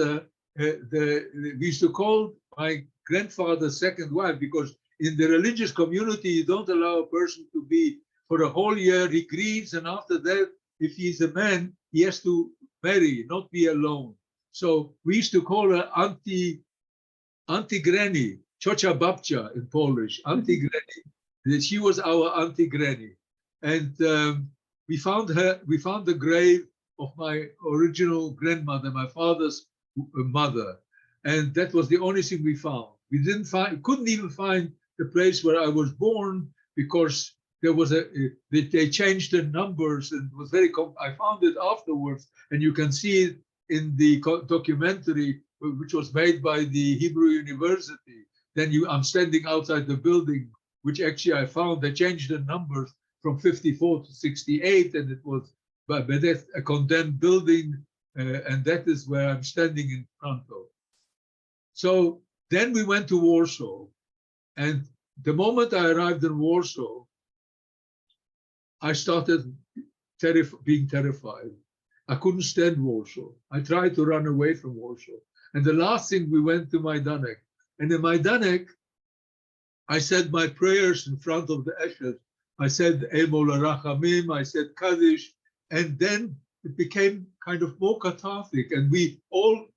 B: my grandfather's second wife, because in the religious community you don't allow a person to be for a whole year. He grieves, and after that, if he's a man, he has to marry, not be alone. So we used to call her Auntie Granny, Ciocia Babcia in Polish, Auntie Granny. She was our Auntie Granny, and we found the grave of my original grandmother, my father's mother, and that was the only thing we found. We couldn't even find the place where I was born, because there was they changed the numbers, and it was very. I found it afterwards, and you can see it in the documentary which was made by the Hebrew University. Then I'm standing outside the building, which actually I found they changed the numbers from 54 to 68, and it was but that's a condemned building, and that is where I'm standing in front of. So then we went to Warsaw, and the moment I arrived in Warsaw, I started being terrified. I couldn't stand Warsaw. I tried to run away from Warsaw. And the last thing, we went to Majdanek. And in Majdanek, I said my prayers in front of the ashes. I said Emol Rachamim, I said Kaddish, and then it became kind of more cathartic, and we all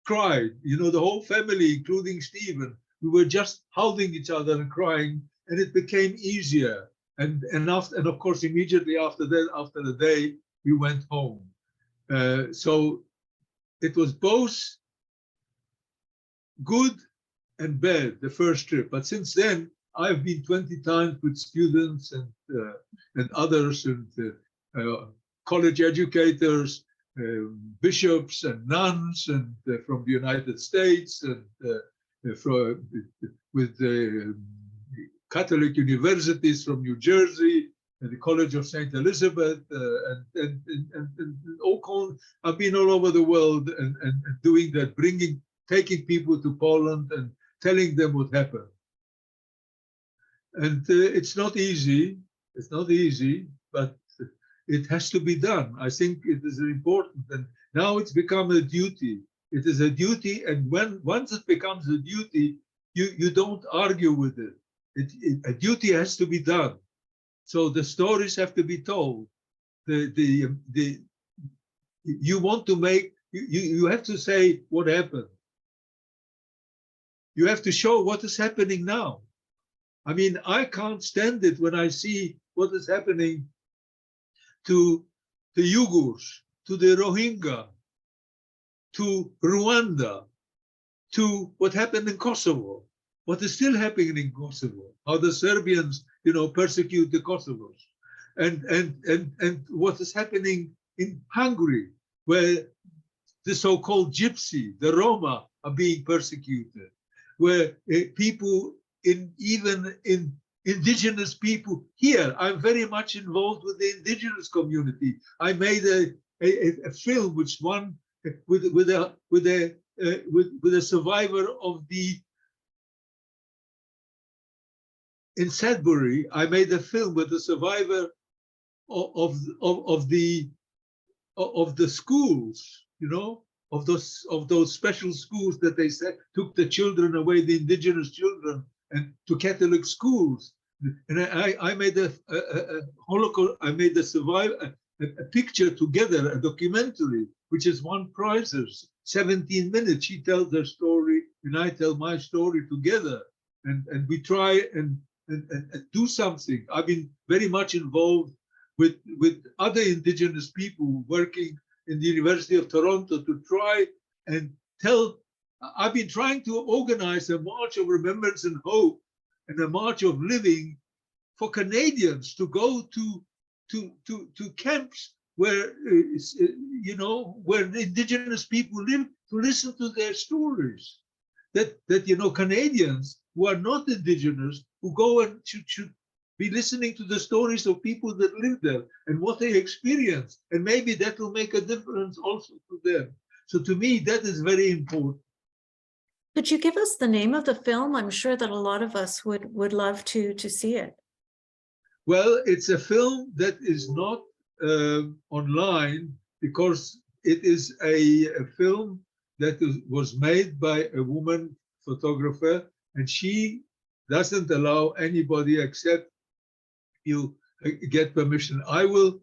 B: cried, the whole family, including Stephen. We were just holding each other and crying, and it became easier. And of course, immediately after that, after the day, we went home. So it was both good and bad, the first trip. But since then, I've been 20 times with students and others, and college educators, bishops and nuns, and from the United States, and with the Catholic universities from New Jersey, and the College of St. Elizabeth, and I've been all over the world and doing that, taking people to Poland and telling them what happened. And it's not easy. It's not easy, but it has to be done. I think it is important, and now it's become a duty. It is a duty, and once it becomes a duty, you don't argue with it. A duty has to be done. So the stories have to be told. You want to make, you have to say what happened. You have to show what is happening now. I mean, I can't stand it when I see what is happening to the Uyghurs, to the Rohingya, to Rwanda, to what happened in Kosovo, what is still happening in Kosovo, how the Serbians, persecute the Kosovars, and what is happening in Hungary, where the so-called Gypsy, the Roma, are being persecuted, where people even in indigenous people here. I'm very much involved with the indigenous community. I made a film which won with a survivor of the in Sudbury. I made a film with a survivor of the schools, of those special schools that they said took the children away, the indigenous children, and to Catholic schools. And I made a Holocaust. I made a picture together, a documentary, which has won prizes. 17 minutes. She tells her story, and I tell my story together, and we try and do something. I've been very much involved with other indigenous people working in the University of Toronto to try and I've been trying to organize a March of Remembrance and Hope and a March of Living for Canadians to go to camps where, where the Indigenous people live, to listen to their stories. That Canadians who are not Indigenous, who go and should be listening to the stories of people that live there and what they experience. And maybe that will make a difference also to them. So to me, that is very important.
A: Could you give us the name of the film? I'm sure that a lot of us would love to see it.
B: Well, it's a film that is not online, because it is a film that was made by a woman photographer, and she doesn't allow anybody except you get permission. I will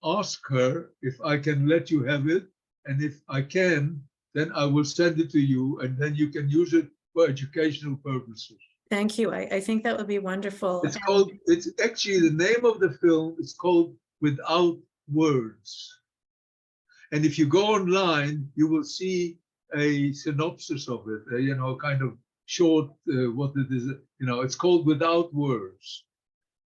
B: ask her if I can let you have it, and if I can, then I will send it to you, and then you can use it for educational purposes.
A: Thank you. I think that would be wonderful.
B: It's actually, the name of the film is called Without Words. And if you go online, you will see a synopsis of it, kind of short, what it is, it's called Without Words.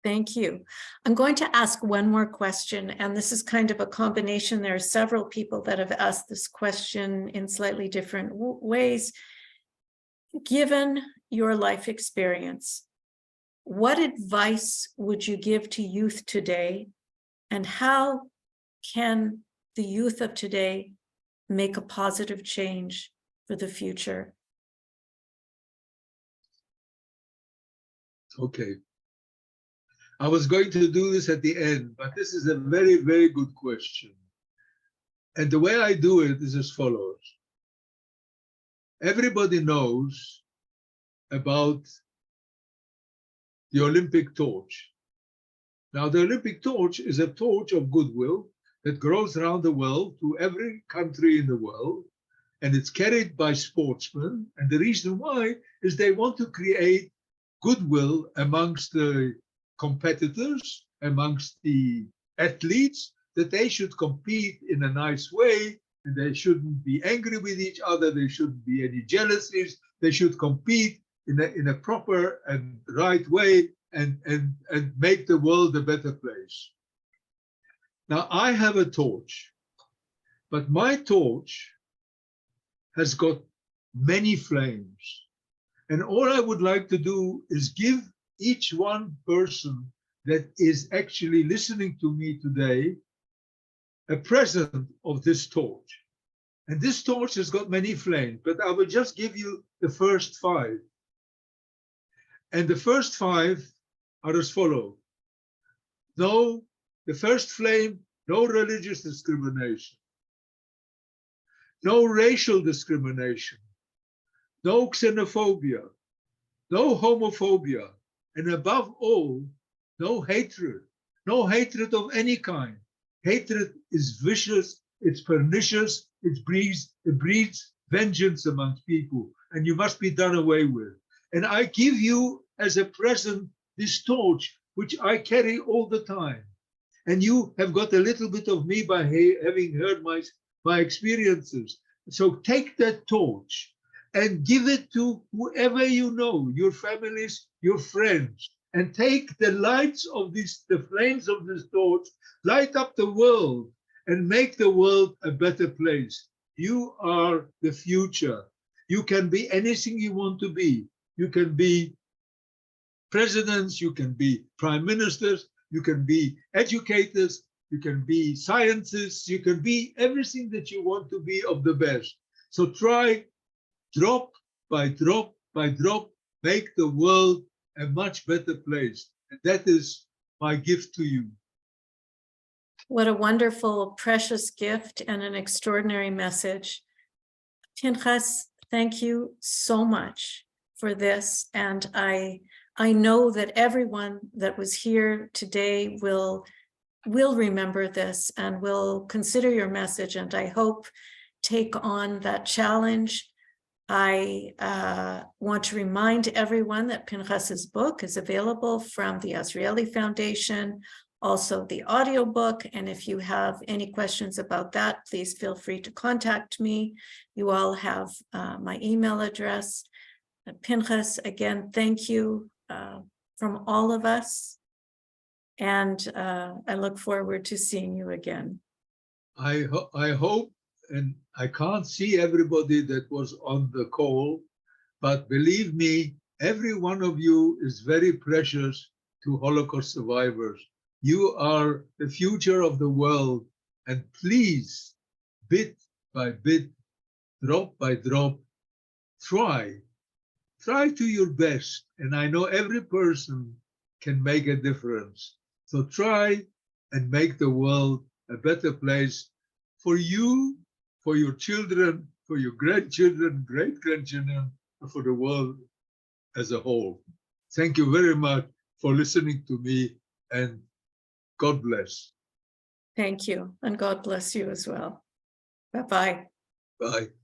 A: Thank you. I'm going to ask one more question, and this is kind of a combination. There are several people that have asked this question in slightly different ways. Given your life experience, what advice would you give to youth today, and how can the youth of today make a positive change for the future?
B: Okay. I was going to do this at the end, but this is a very, very good question. And the way I do it is as follows. Everybody knows about the Olympic torch. Now, the Olympic torch is a torch of goodwill that grows around the world to every country in the world, and it's carried by sportsmen. And the reason why is they want to create goodwill amongst the competitors, amongst the athletes, that they should compete in a nice way, and they shouldn't be angry with each other. There shouldn't be any jealousies. They should compete in a proper and right way, and make the world a better place. Now, I have a torch, but my torch has got many flames. And all I would like to do is give each one person that is actually listening to me today a present of this torch. And this torch has got many flames, but I will just give you the first 5. And the first 5 are as follows. The first flame, no religious discrimination, no racial discrimination, no xenophobia, no homophobia, and above all, no hatred of any kind. Hatred is vicious, it's pernicious, it breeds vengeance amongst people, and you must be done away with. And I give you as a present this torch, which I carry all the time. And you have got a little bit of me by having heard my experiences. So take that torch and give it to whoever you know, your families, your friends, and take the lights of the flames of this torch, light up the world and make the world a better place. You are the future. You can be anything you want to be. You can be presidents, you can be prime ministers, you can be educators, you can be scientists, you can be everything that you want to be of the best. So try, drop by drop by drop, make the world a much better place. And that is my gift to you.
A: What a wonderful, precious gift and an extraordinary message. Pinchas, thank you so much for this. And I know that everyone that was here today will remember this and will consider your message, and I hope take on that challenge. I want to remind everyone that Pinchas's book is available from the Azrieli Foundation also the audiobook. And if you have any questions about that, please feel free to contact me. You all have my email address. Pinchas, again, thank you from all of us. And I look forward to seeing you again.
B: I hope, and I can't see everybody that was on the call, but believe me, every one of you is very precious to Holocaust survivors. You are the future of the world, and please, bit by bit, drop by drop, try to your best. And I know every person can make a difference. So try and make the world a better place for you, for your children, for your grandchildren, great-grandchildren, and for the world as a whole. Thank you very much for listening to me, and God bless.
A: Thank you, and God bless you as well. Bye-bye.
B: Bye.